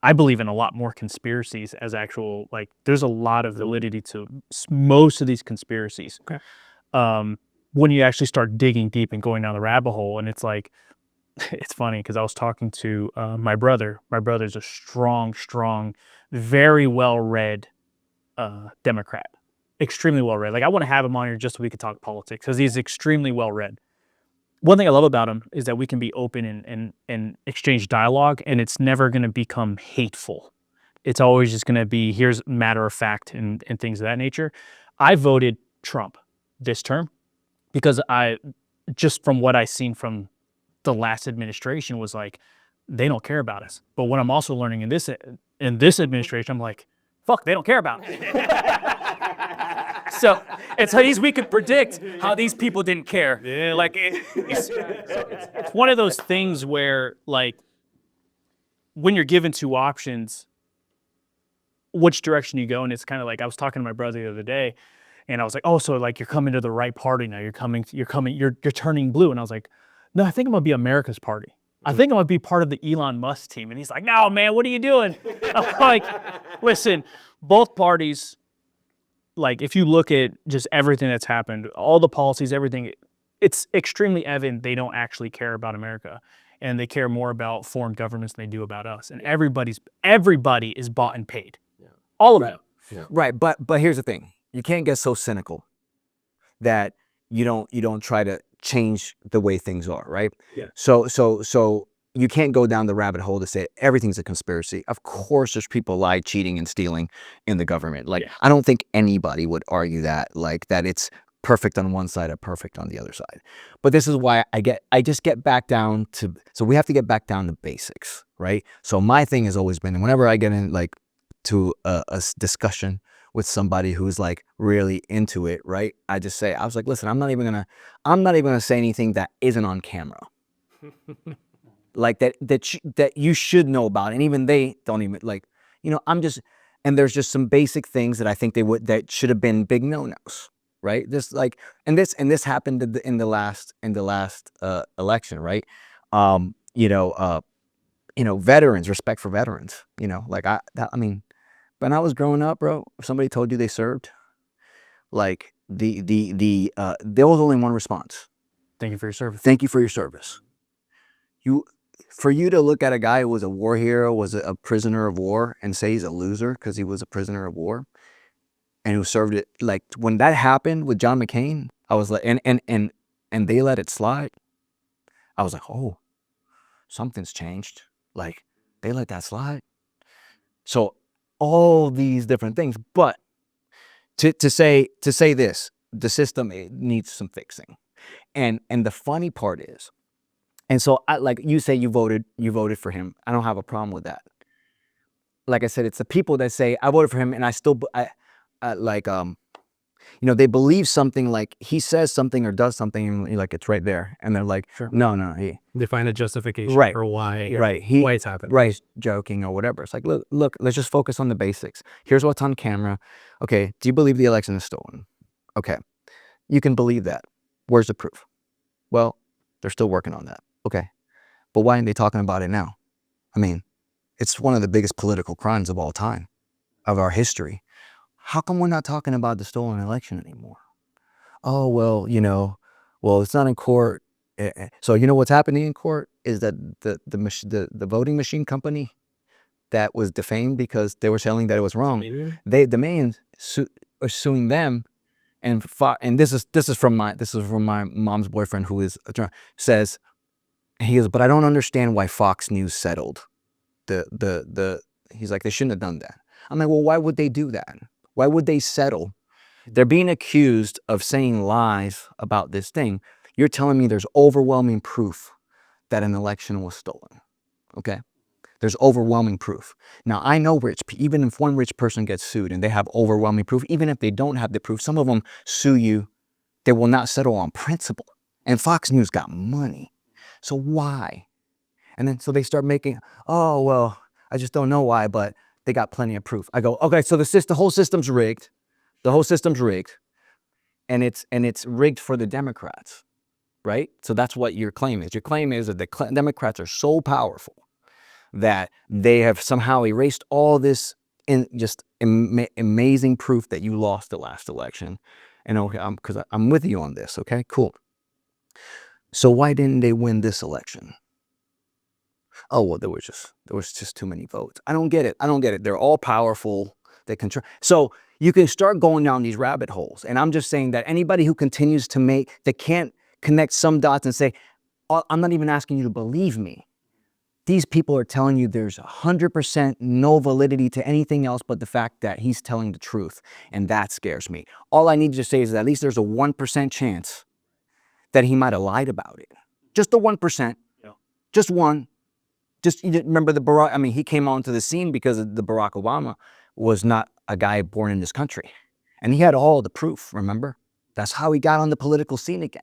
I believe in a lot more conspiracies as actual, like, there's a lot of validity to most of these conspiracies. Okay. When you actually start digging deep and going down the rabbit hole, and it's like, it's funny because I was talking to my brother. My brother's a strong, very well-read Democrat. Extremely well-read. Like, I want to have him on here just so we could talk politics, because he's extremely well-read. one thing I love about him is that we can be open and exchange dialogue, and it's never going to become hateful. It's always just going to be, here's matter of fact and things of that nature. I voted Trump this term because just from what I seen from the last administration was like, they don't care about us. But what I'm also learning in this administration, I'm like, fuck, they don't care about us. So it's at least we could predict how these people didn't care. Yeah. Like it's one of those things where, like, when you're given two options, which direction you go, and it's kind of like, I was talking to my brother the other day, and I was like, oh, so like you're coming to the right party now. You're turning blue, and I was like, no, I think I'm gonna be America's party. I think I'm gonna be part of the Elon Musk team. And he's like, no, man, what are you doing? I'm like, listen, both parties. Like, if you look at just everything that's happened, all the policies, everything, it's extremely evident they don't actually care about America, and they care more about foreign governments than they do about us. And everybody is bought and paid, all of them. Yeah. Right, but here's the thing: you can't get so cynical that you don't try to change the way things are, right? Yeah. So you can't go down the rabbit hole to say everything's a conspiracy. Of course, there's people lying, cheating, and stealing in the government. Like, I don't think anybody would argue that, like, that it's perfect on one side or perfect on the other side. But this is why I just get back down to, so we have to get back down to basics, right? So my thing has always been, whenever I get in like to a discussion with somebody who's like really into it, right? I just say, I was like, listen, I'm not even gonna say anything that isn't on camera. Like that you should know about, and even they don't even, like, and there's just some basic things that I think that should have been big no-nos, right? This, like, and this happened in the last election, right? Veterans, respect for veterans, like I mean, when I was growing up, bro, if somebody told you they served, like there was only one response: Thank you for your service. thank you for your service. For you to look at a guy who was a war hero, was a prisoner of war, and say he's a loser because he was a prisoner of war and who served it, like, when that happened with John McCain, I was like, and they let it slide. I was like, oh, something's changed. Like, they let that slide. So all these different things, but to say this, the system, it needs some fixing, and the funny part is. And so, like you say, you voted for him. I don't have a problem with that. Like I said, it's the people that say, I voted for him, and I still, they believe something, like he says something or does something, and like it's right there, and they're like, Sure. no, They find a justification Right. for why it's happened. Right, he's joking or whatever. It's like, look, let's just focus on the basics. Here's what's on camera. Okay, do you believe the election is stolen? Okay, you can believe that. Where's the proof? Well, they're still working on that. Okay, but why aren't they talking about it now? I mean, it's one of the biggest political crimes of all time, of our history. How come we're not talking about the stolen election anymore? Oh, well, it's not in court. So what's happening in court is that the voting machine company that was defamed because they were telling that it was wrong, the man are suing them, and this is from my mom's boyfriend, who is says. He goes, but I don't understand why Fox News settled. He's like, they shouldn't have done that. I'm like, well, why would they do that? Why would they settle? They're being accused of saying lies about this thing. You're telling me there's overwhelming proof that an election was stolen. Okay? There's overwhelming proof. Now, I know even if one rich person gets sued and they have overwhelming proof, even if they don't have the proof, some of them sue you, they will not settle on principle. And Fox News got money. So why? And then so they start making, oh, well, I just don't know why, but they got plenty of proof. I go, okay, so the whole system's rigged. The whole system's rigged. And it's rigged for the Democrats, right? So that's what your claim is. Your claim is that the Democrats are so powerful that they have somehow erased all this amazing proof that you lost the last election. And okay, because I'm with you on this, okay? Cool. So why didn't they win this election? Oh, well, there was just too many votes. I don't get it. They're all powerful. They control. So you can start going down these rabbit holes. And I'm just saying that anybody who continues to they can't connect some dots and say, I'm not even asking you to believe me. These people are telling you there's 100% no validity to anything else but the fact that he's telling the truth. And that scares me. All I need to say is that at least there's a 1% chance that he might have lied about it. Just a 1%. Yeah. Just one. Just remember the Barack, I mean, he came onto the scene because the Barack Obama was not a guy born in this country. And he had all the proof, remember? That's how he got on the political scene again.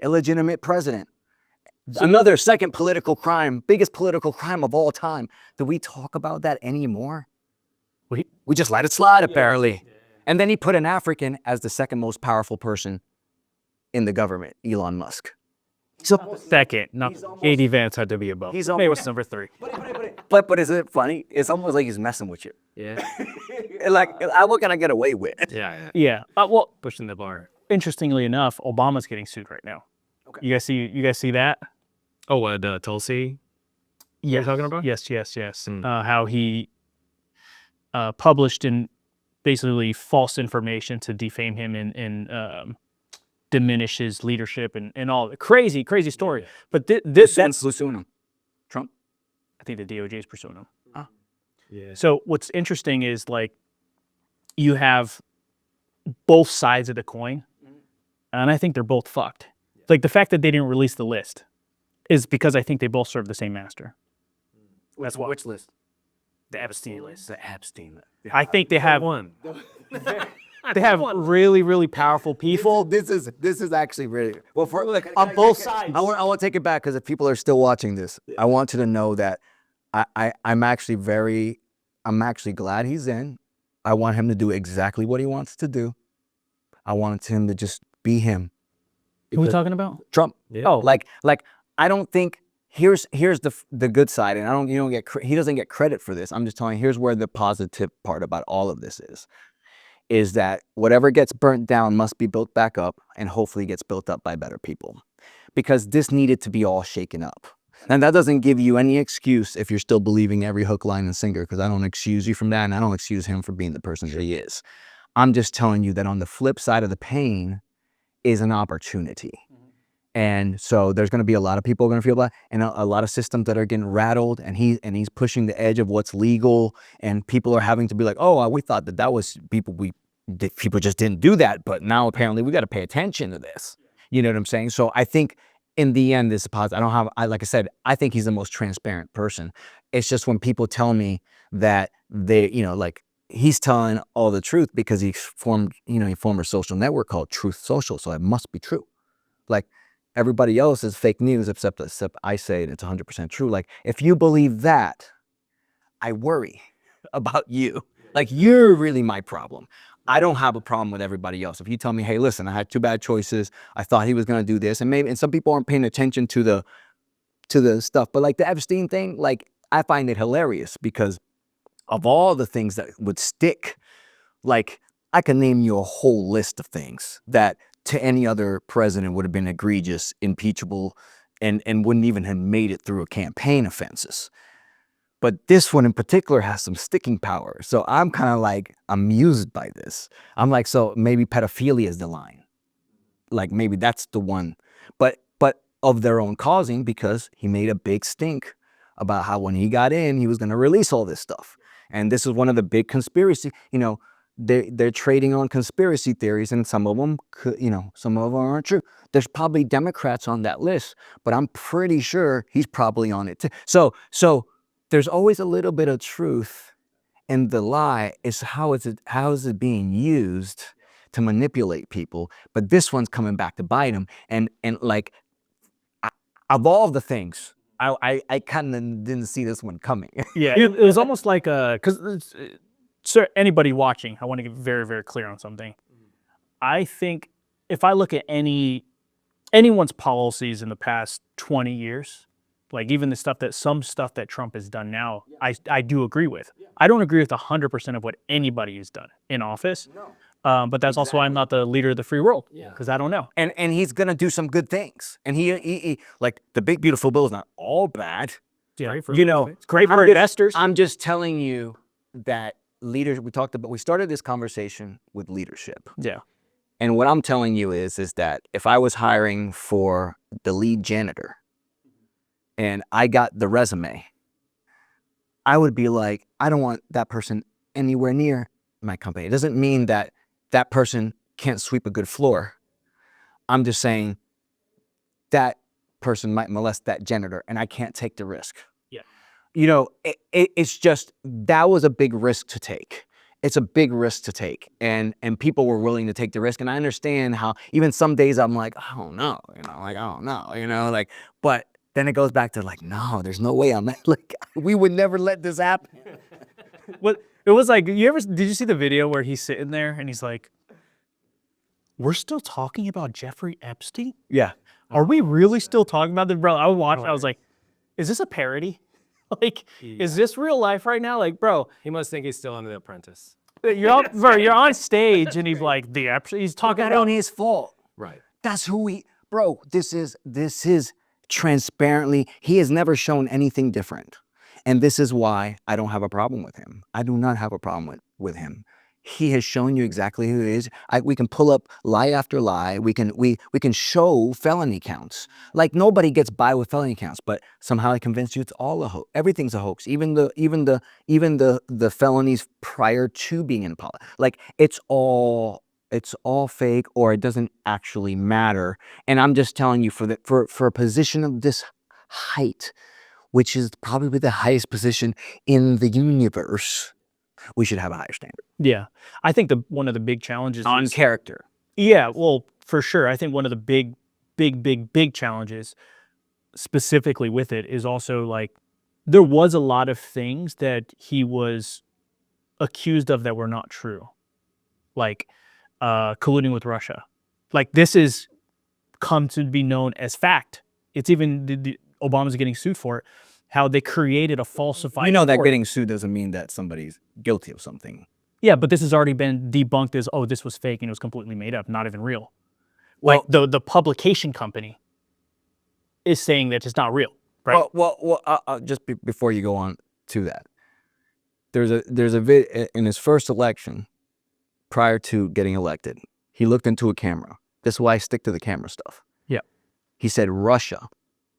Illegitimate president. Another second political crime, biggest political crime of all time. Do we talk about that anymore? We just let it slide, apparently. And then he put an African as the second most powerful person in the government, Elon Musk. So, Second, not J.D. Vance had to be above. He's Maybe it almost- was number 3. but is it funny? It's almost like he's messing with you. Yeah. Like, what can I get away with? Yeah. Yeah. Well, Pushing the bar. interestingly enough, Obama's getting sued right now. Okay. You guys see that? Oh, what, Tulsi? Yeah. You're talking about? Yes. Hmm. How he published in basically false information to defame him and diminish his leadership and all. Crazy story. Yeah. But this Who's suing him? Trump? I think the DOJ is pursuing him. Yeah. So what's interesting is like you have both sides of the coin, and I think they're both fucked. Like the fact that they didn't release the list is because I think they both serve the same master. That's why. Which list? The Epstein list. The Epstein list. I think they have one. they have really powerful people This is actually really well for on both sides. I want to take it back because if people are still watching this, I want you to know that I'm actually glad he's in. I want him to do exactly what he wants to do. I want him to just be him. Who are we talking about? Trump. Yeah. Oh, Like I don't think here's the good side, and he doesn't get credit for this. I'm just telling you, here's where the positive part about all of this is that whatever gets burnt down must be built back up, and hopefully gets built up by better people, because this needed to be all shaken up. And that doesn't give you any excuse if you're still believing every hook, line, and sinker, because I don't excuse you from that, and I don't excuse him for being the person that he is. I'm just telling you that on the flip side of the pain is an opportunity. And so there's going to be a lot of people going to feel that, and a lot of systems that are getting rattled, and he's pushing the edge of what's legal, and people are having to be like, oh, we thought that was people just didn't do that, but now apparently we got to pay attention to this. You know what I'm saying? So I think in the end, this is positive. Like I said, I think he's the most transparent person. It's just when people tell me that like he's telling all the truth because he formed a social network called Truth Social, so it must be true. Like everybody else is fake news except I say it's 100% true. Like if you believe that, I worry about you. Like you're really my problem. I don't have a problem with everybody else. If you tell me, hey, listen, I had 2 bad choices. I thought he was going to do this. And some people aren't paying attention to the stuff. But like the Epstein thing, like I find it hilarious because of all the things that would stick, like I can name you a whole list of things that to any other president would have been egregious, impeachable, and wouldn't even have made it through a campaign offenses. But this one in particular has some sticking power. So I'm kind of like amused by this. I'm like, so maybe pedophilia is the line. Like maybe that's the one. But of their own causing, because he made a big stink about how when he got in, he was going to release all this stuff. And this is one of the big conspiracy, they're trading on conspiracy theories, and some of them aren't true. There's probably Democrats on that list, but I'm pretty sure he's probably on it too. So there's always a little bit of truth in the lie. Is how is it being used to manipulate people? But this one's coming back to bite him. And like of all the things, I kind of didn't see this one coming. yeah, it was almost like because sir, anybody watching, I want to get very, very clear on something. I think if I look at anyone's policies in the past 20 years, like even some stuff that Trump has done now, I do agree with. I don't agree with 100% of what anybody has done in office. But that's also why I'm not the leader of the free world, because I don't know. And he's gonna do some good things. And he like the big beautiful bill is not all bad. Yeah, It's great for investors. I'm just telling you that leaders. We started this conversation with leadership. Yeah. And what I'm telling you is that if I was hiring for the lead janitor and I got the resume, I would be like, I don't want that person anywhere near my company. It doesn't mean that that person can't sweep a good floor. I'm just saying that person might molest that janitor and I can't take the risk. Yeah. You know, it's just, that was a big risk to take. It's a big risk to take, and people were willing to take the risk. And I understand how even some days I'm like, I don't know, I don't know, like, but then it goes back to like, no, there's no way I'm like, we would never let this happen. What it was like, did you see the video where he's sitting there and he's like, we're still talking about Jeffrey Epstein? Yeah. Are we really still talking about this? Bro, I was like, is this a parody? Like, is this real life right now? Like, bro, He must think he's still on The Apprentice. you're on stage and he's like, he's talking That about on his fault. Right. That's who bro, this is transparently, he has never shown anything different. And this is why I don't have a problem with him. I do not have a problem with him. He has shown you exactly who he is. We can pull up lie after lie. We can show felony counts. Like, nobody gets by with felony counts, but somehow I convinced you it's all a hoax. Everything's a hoax. Even the felonies prior to being in politics. Like, it's all fake, or it doesn't actually matter. And I'm just telling you, for a position of this height, which is probably the highest position in the universe, we should have a higher standard. Yeah. I think one of the big challenges On is, character. yeah, well, for sure. I think one of the big challenges specifically with it is also like, there was a lot of things that he was accused of that were not true. Like colluding with Russia. Like, this is come to be known as fact. It's even Obama's getting sued for it. How they created a falsified. You know that report. getting sued doesn't mean that somebody's guilty of something. Yeah, but this has already been debunked as, oh, this was fake and it was completely made up, not even real. Well, Like the publication company is saying that it's not real, right? Well, just before you go on to that, there's a vid in his first election, prior to getting elected, he looked into a camera. This is why I stick to the camera stuff. Yeah. He said, Russia,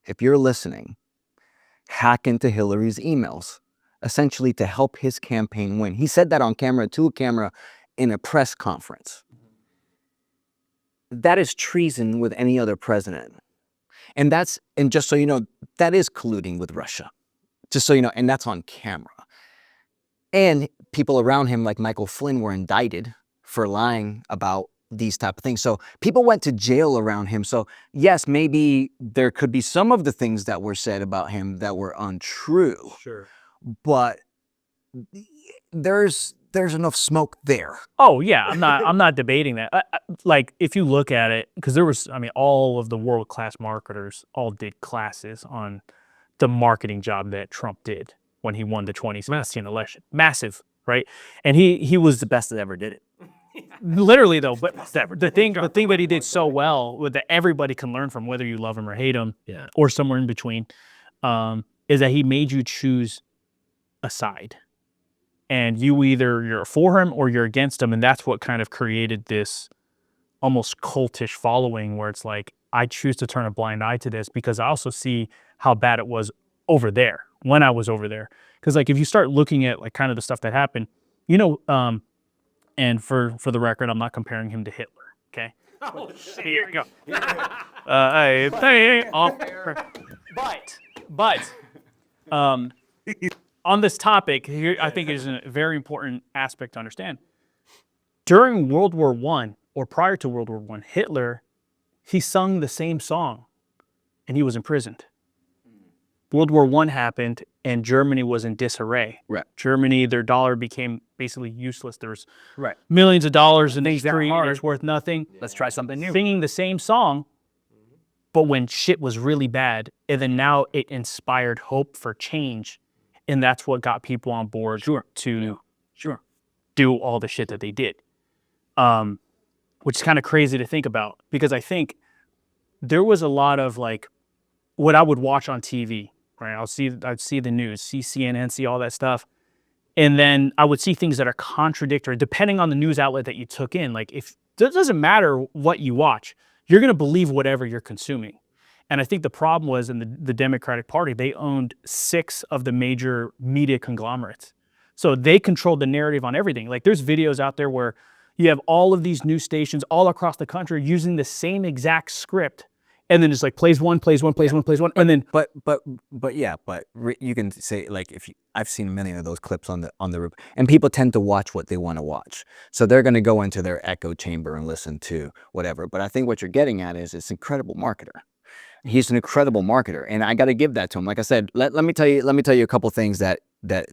if you're listening, hack into Hillary's emails, essentially to help his campaign win. He said that on camera, to a camera, in a press conference. That is treason with any other president. And just so you know, that is colluding with Russia. Just so you know, and that's on camera. And people around him, like Michael Flynn, were indicted for lying about these type of things. So people went to jail around him. So yes, maybe there could be some of the things that were said about him that were untrue. Sure. But there's enough smoke there. Oh yeah, I'm not debating that. Like, if you look at it, because there was, I mean, all of the world-class marketers all did classes on the marketing job that Trump did when he won the 2016 election. Massive, right? And he was The best that ever did it. literally though. But the thing that he did so well, that everybody can learn from, whether you love him or hate him, Yeah. or somewhere in between, is that he made you choose a side. And you're for him or you're against him. And that's what kind of created this almost cultish following, where it's like, I choose to turn a blind eye to this because I also see how bad it was over there when I was over there. Because like, if you start looking at like kind of the stuff that happened, you know, and for the record, I'm not comparing him to Hitler. Okay. Oh, shit. Here we go. But on this topic, here I think is a very important aspect to understand. During World War I, or prior to World War I, Hitler, he sung the same song, and he was imprisoned. World War I happened, and Germany was in disarray. Right. Germany, their dollar became basically useless. There was Right. millions of dollars in the Things got street, and hard. it's worth nothing. Let's try something new. Singing the same song, but when shit was really bad, and then now it inspired hope for change. And that's what got people on board to do all the shit that they did. Which is kind of crazy to think about, because I think there was a lot of like what I would watch on TV, right? I'd see the news, see CNN, see all that stuff. And then I would see things that are contradictory depending on the news outlet that you took in. Like, if it doesn't matter what you watch, you're going to believe whatever you're consuming. And I think the problem was in the Democratic Party, they owned 6 of the major media conglomerates. So they controlled the narrative on everything. Like there's videos out there where you have all of these news stations all across the country using the same exact script. And then it's like plays one, and then you can say like I've seen many of those clips on the and people tend to watch what they want to watch, so they're going to go into their echo chamber and listen to whatever. But I think what you're getting at is it's incredible marketer. He's an incredible marketer, and I got to give that to him. Like I said, let me tell you a couple things that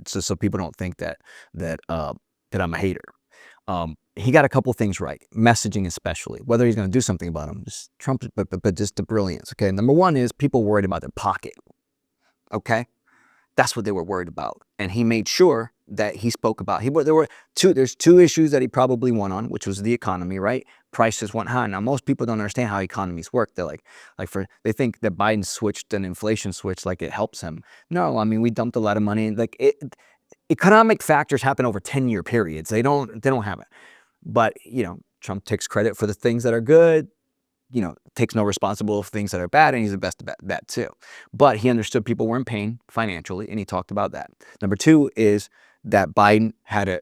so people don't think that I'm a hater. He got a couple things right, messaging especially, whether he's going to do something about them. Just Trump, but just the brilliance. Okay, number one is people worried about their pocket. Okay, that's what they were worried about, and he made sure that he spoke about. There's 2 issues that he probably won on, which was the economy, right? Prices went high. Now most people don't understand how economies work. They're they think that Biden switched an inflation switch like it helps him. No, I mean we dumped a lot of money. Like economic factors happen over 10-year periods. They don't have it. But, Trump takes credit for the things that are good, takes no responsibility for things that are bad, and he's the best at that too. But he understood people were in pain financially, and he talked about that. Number 2 is that Biden had a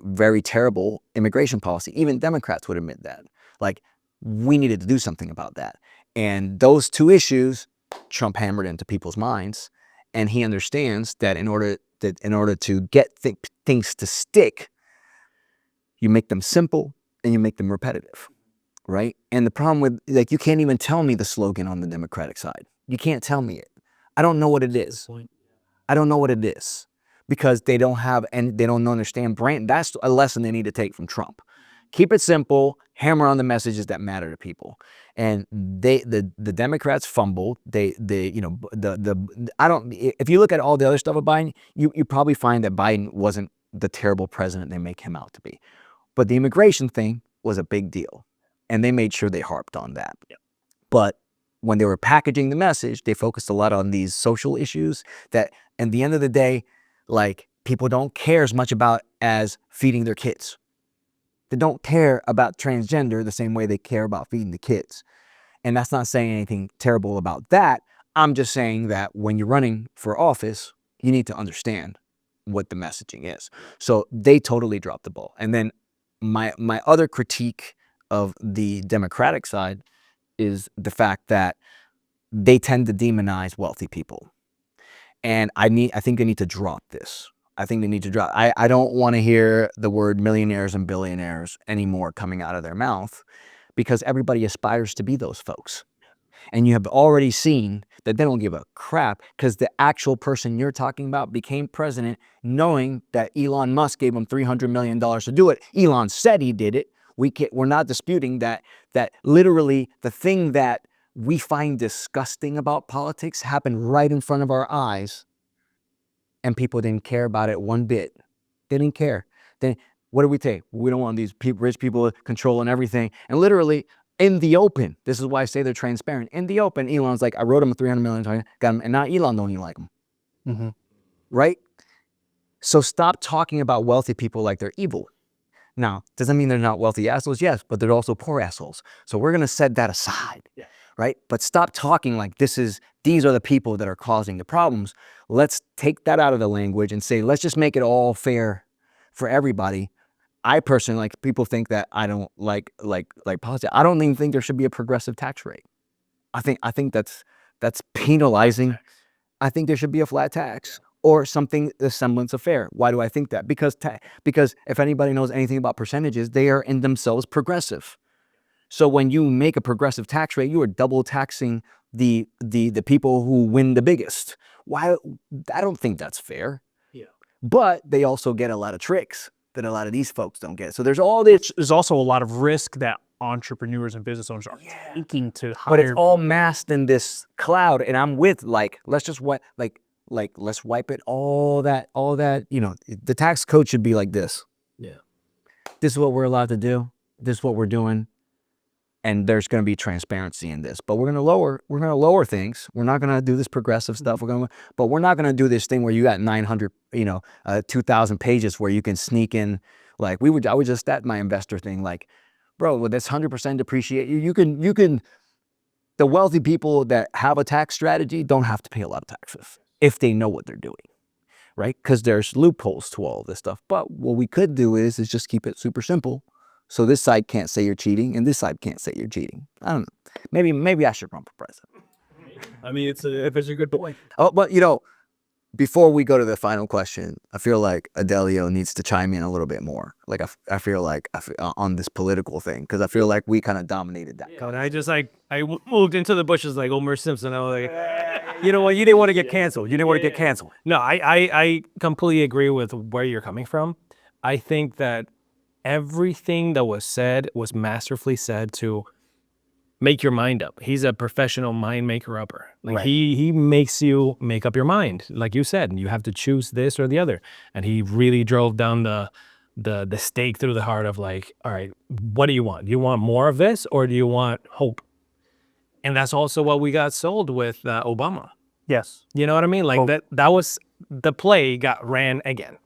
very terrible immigration policy. Even Democrats would admit that. Like, we needed to do something about that. And those 2 issues, Trump hammered into people's minds, and he understands that in order to get things to stick, you make them simple and you make them repetitive, right? And the problem with, you can't even tell me the slogan on the Democratic side. You can't tell me it. I don't know what it is. I don't know what it is because they don't understand brand. That's a lesson they need to take from Trump. Keep it simple, hammer on the messages that matter to people. And the Democrats fumbled. If you look at all the other stuff with Biden, you probably find that Biden wasn't the terrible president they make him out to be. But the immigration thing was a big deal, and they made sure they harped on that. Yeah. But when they were packaging the message, they focused a lot on these social issues that, at the end of the day, people don't care as much about as feeding their kids. They don't care about transgender the same way they care about feeding the kids. And that's not saying anything terrible about that. I'm just saying that when you're running for office, you need to understand what the messaging is. So they totally dropped the ball. And then my other critique of the Democratic side is the fact that they tend to demonize wealthy people. And I think they need to drop this. I think they need to drop. I don't want to hear the word millionaires and billionaires anymore coming out of their mouth because everybody aspires to be those folks. And you have already seen that they don't give a crap because the actual person you're talking about became president knowing that Elon Musk gave him $300 million to do it. Elon said he did it. We're not disputing that literally the thing that we find disgusting about politics happened right in front of our eyes and people didn't care about it one bit. They didn't care. Then what do we take? We don't want these rich people controlling everything. And literally, in the open, this is why I say they're transparent. In the open, Elon's like, I wrote him a $300 million, got him, and now Elon don't even like him. Mm-hmm. Right? So stop talking about wealthy people like they're evil. Now, does that mean they're not wealthy assholes? Yes, but they're also poor assholes. So we're going to set that aside, right? But stop talking like these are the people that are causing the problems. Let's take that out of the language and say, let's just make it all fair for everybody. I personally, people think that I don't like politics. I don't even think there should be a progressive tax rate. I think that's penalizing. I think there should be a flat tax or something, the semblance of fair. Why do I think that? Because if anybody knows anything about percentages, they are in themselves progressive. So when you make a progressive tax rate, you are double taxing the people who win the biggest. Why? I don't think that's fair. Yeah. But they also get a lot of tricks that a lot of these folks don't get. So there's all this. There's also a lot of risk that entrepreneurs and business owners are taking to hire. But it's all masked in this cloud, and I'm with let's just let's wipe it all that. The tax code should be like this. Yeah. This is what we're allowed to do. This is what we're doing. And there's going to be transparency in this, but we're going to lower things. We're not going to do this progressive stuff. But we're not going to do this thing where you got 900, 2,000 pages where you can sneak in. I would just at my investor thing, bro, with this 100% depreciate, you can the wealthy people that have a tax strategy don't have to pay a lot of taxes if they know what they're doing, right? Because there's loopholes to all of this stuff. But what we could do is just keep it super simple. So this side can't say you're cheating, and this side can't say you're cheating. I don't know. Maybe I should run for president. I mean, it's a good point. Oh, but you know, before we go to the final question, I feel like Edelio needs to chime in a little bit more. Like I feel like on this political thing, because I feel like we kind of dominated that. And I just like moved into the bushes like Homer Simpson. I was like, you know what? You didn't want to get canceled. You didn't want to get canceled. No, I completely agree with where you're coming from. I think that everything that was said was masterfully said to make your mind up. He's a professional mind maker upper. Like Right. he makes you make up your mind. Like you said, you have to choose this or the other. And he really drove down the stake through the heart of like, all right, what do you want? Do you want more of this or do you want hope? And that's also what we got sold with Obama. Yes. You know what I mean? Like that was the play got ran again.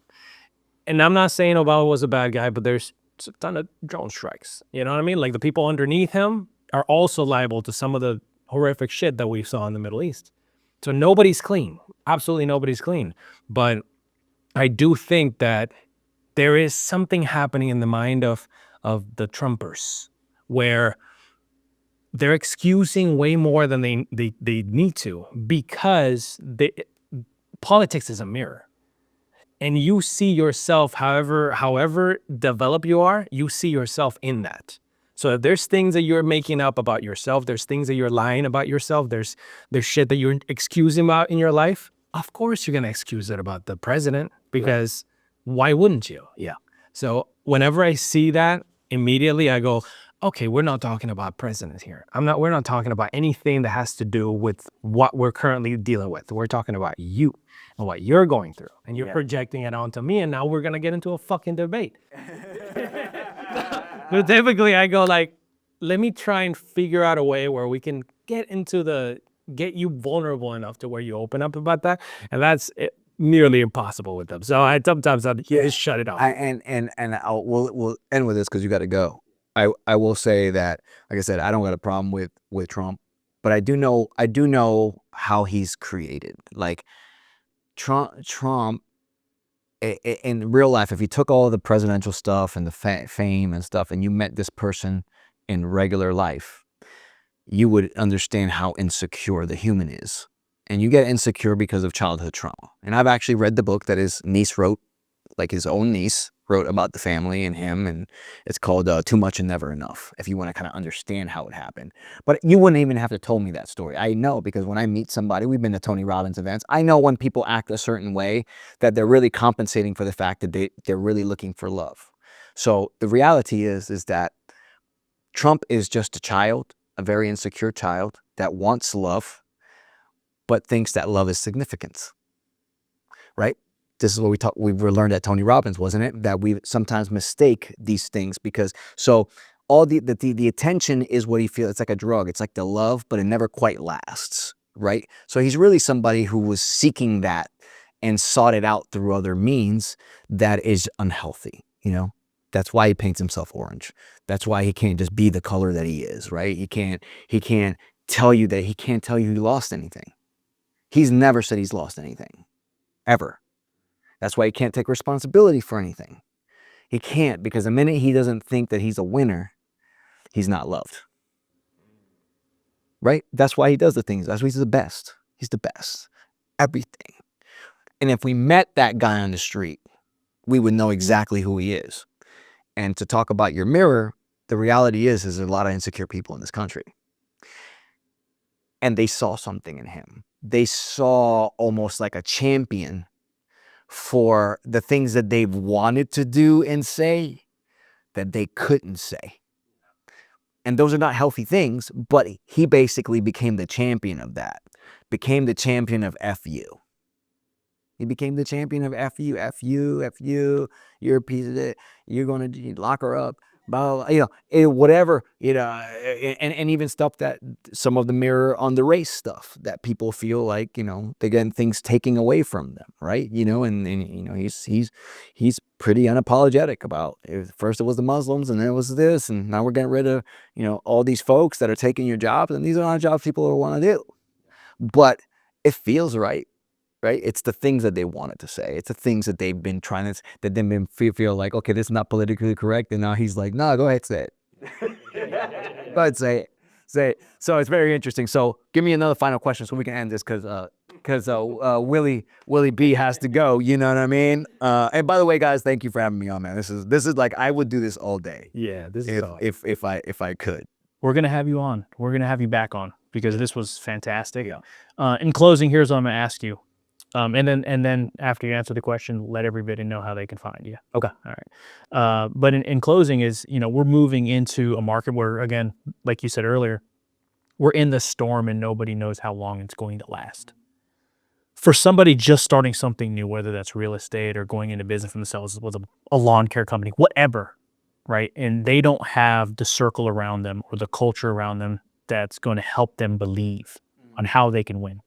And I'm not saying Obama was a bad guy, but there's a ton of drone strikes. You know what I mean? Like the people underneath him are also liable to some of the horrific shit that we saw in the Middle East. So nobody's clean. Absolutely nobody's clean. But I do think that there is something happening in the mind of the Trumpers where they're excusing way more than they need to because politics is a mirror. And you see yourself, however developed you are, you see yourself in that. So if there's things that you're making up about yourself, there's things that you're lying about yourself, there's shit that you're excusing about in your life, of course you're going to excuse it about the president because why wouldn't you? Yeah. So whenever I see that, immediately I go, okay, we're not talking about presidents here. We're not talking about anything that has to do with what we're currently dealing with. We're talking about you and what you're going through. And you're projecting it onto me, and now we're gonna get into a fucking debate. But typically I go like, let me try and figure out a way where we can get you vulnerable enough to where you open up about that. And that's nearly impossible with them. So I sometimes just shut it off. We'll end with this because you got to go. I will say that, like I said, I don't got a problem with Trump, but I do know how he's created. Like Trump in real life, if you took all the presidential stuff and the fame and stuff, and you met this person in regular life, you would understand how insecure the human is. And you get insecure because of childhood trauma. And I've actually read the book that his niece wrote, like his own niece wrote about the family and him, and it's called Too Much and Never Enough, if you want to kind of understand how it happened. But you wouldn't even have to tell me that story. I know, because when I meet somebody, we've been to Tony Robbins events, I know when people act a certain way that they're really compensating for the fact that they're really looking for love. So the reality is that Trump is just a child, a very insecure child that wants love, but thinks that love is significance, right? This is what we learned at Tony Robbins, wasn't it? That we sometimes mistake these things because, so all the attention is what he feels. It's like a drug. It's like the love, but it never quite lasts, right? So he's really somebody who was seeking that and sought it out through other means that is unhealthy, you know? That's why he paints himself orange. That's why he can't just be the color that he is, right? He can't tell you he lost anything. He's never said he's lost anything, ever. That's why he can't take responsibility for anything. He can't, because the minute he doesn't think that he's a winner, he's not loved. Right? That's why he does the things. That's why he's the best. He's the best. Everything. And if we met that guy on the street, we would know exactly who he is. And to talk about your mirror, the reality is there's a lot of insecure people in this country. And they saw something in him. They saw almost like a champion for the things that they've wanted to do and say that they couldn't say. And those are not healthy things, but he basically became the champion of that. Became the champion of FU. He became the champion of FU, FU, FU. You're a piece of it. You're going to lock her up. about, whatever, and even stuff that some of the mirror on the race stuff that people feel like, they're getting things taken away from them, right? He's pretty unapologetic about it. First it was the Muslims, and then it was this, and now we're getting rid of, all these folks that are taking your jobs, and these are not jobs people want to do. But it feels right. Right? It's the things that they wanted to say. It's the things that they've been trying to, that they've been feel like, okay, this is not politically correct. And now he's like, no, go ahead, say it. Go ahead, say it. Say it. So it's very interesting. So give me another final question so we can end this, because Willie B has to go. You know what I mean? And by the way, guys, thank you for having me on, man. This is like, I would do this all day. Yeah, this is if I could. We're going to have you on. We're going to have you back on, because this was fantastic. Yeah. In closing, here's what I'm going to ask you. And then after you answer the question, let everybody know how they can find you. Okay. All right. But in closing is, we're moving into a market where, again, like you said earlier, we're in the storm and nobody knows how long it's going to last. For somebody just starting something new, whether that's real estate or going into business for themselves with a lawn care company, whatever, right? And they don't have the circle around them or the culture around them that's going to help them believe on how they can win.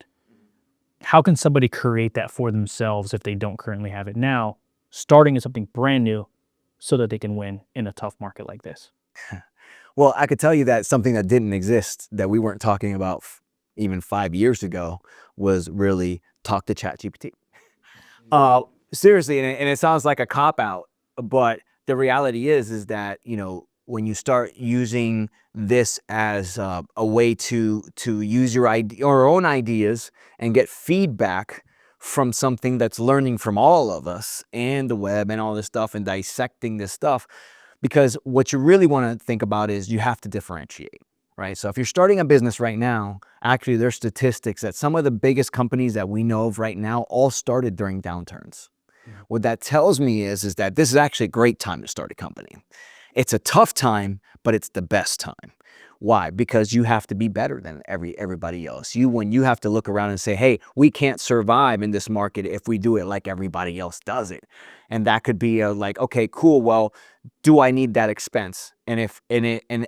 How can somebody create that for themselves if they don't currently have it now, starting in something brand new so that they can win in a tough market like this? Well, I could tell you that something that didn't exist, that we weren't talking about even 5 years ago, was really talk to ChatGPT. Seriously, and it sounds like a cop-out, but the reality is that, when you start using this as a way to use your own ideas and get feedback from something that's learning from all of us and the web and all this stuff and dissecting this stuff, because what you really want to think about is you have to differentiate, right? So if you're starting a business right now, actually there's statistics that some of the biggest companies that we know of right now all started during downturns. What that tells me is that this is actually a great time to start a company. It's a tough time, but it's the best time. Why? Because you have to be better than everybody else. When you have to look around and say, hey, we can't survive in this market if we do it like everybody else does it. And that could be like, okay, cool. Well, do I need that expense?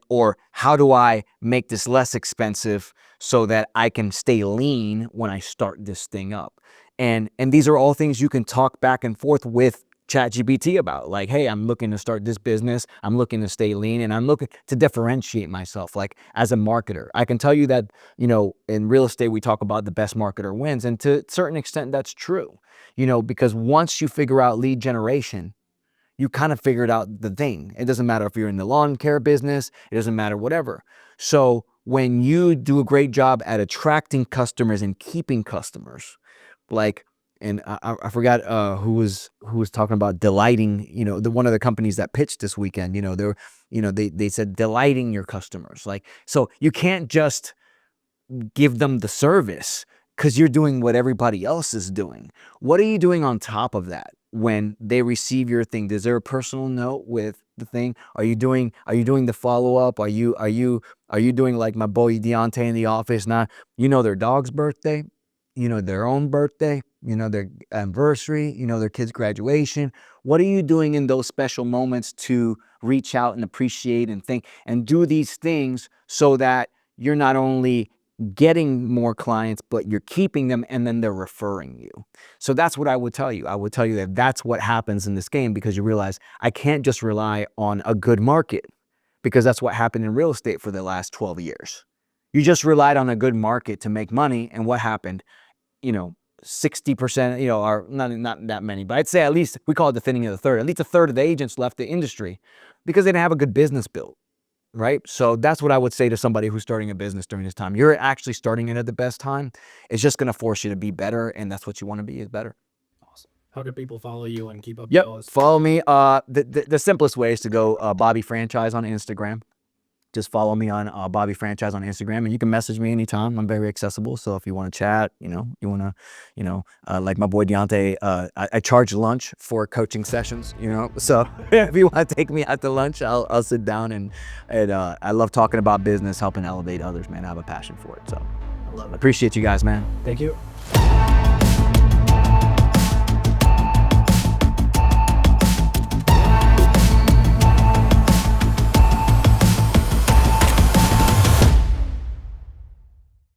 Or how do I make this less expensive so that I can stay lean when I start this thing up? And these are all things you can talk back and forth with ChatGPT about, like, hey, I'm looking to start this business, I'm looking to stay lean, and I'm looking to differentiate myself, like, as a marketer. I can tell you that, in real estate, we talk about the best marketer wins, and to a certain extent, that's true, because once you figure out lead generation, you kind of figured out the thing. It doesn't matter if you're in the lawn care business, it doesn't matter whatever. So when you do a great job at attracting customers and keeping customers, like, and I forgot who was talking about delighting, one of the companies that pitched this weekend, they said delighting your customers. Like, so you can't just give them the service because you're doing what everybody else is doing. What are you doing on top of that when they receive your thing? Is there a personal note with the thing? Are you doing the follow-up? Are you doing like my boy Deontay in the office? Now, their dog's birthday, their own birthday, their anniversary, their kid's graduation. What are you doing in those special moments to reach out and appreciate and think and do these things so that you're not only getting more clients, but you're keeping them, and then they're referring you? So that's what I would tell you. I would tell you that that's what happens in this game, because you realize I can't just rely on a good market, because that's what happened in real estate for the last 12 years. You just relied on a good market to make money, and what happened? 60%, are not that many, but I'd say at least, we call it the thinning of the third, at least a third of the agents left the industry because they didn't have a good business built, right? So that's what I would say to somebody who's starting a business during this time. You're actually starting it at the best time. It's just going to force you to be better, and that's what you want to be, is better. Awesome. How can people follow you and keep up? Yep, follow me. The simplest way is to go Bobby Franchise on Instagram. Just follow me on Bobby Franchise on Instagram, and you can message me anytime. I'm very accessible. So if you want to chat, you want to, like my boy Deontay, I charge lunch for coaching sessions, So if you want to take me out to lunch, I'll sit down, and I love talking about business, helping elevate others, man. I have a passion for it. So I appreciate you guys, man. Thank you.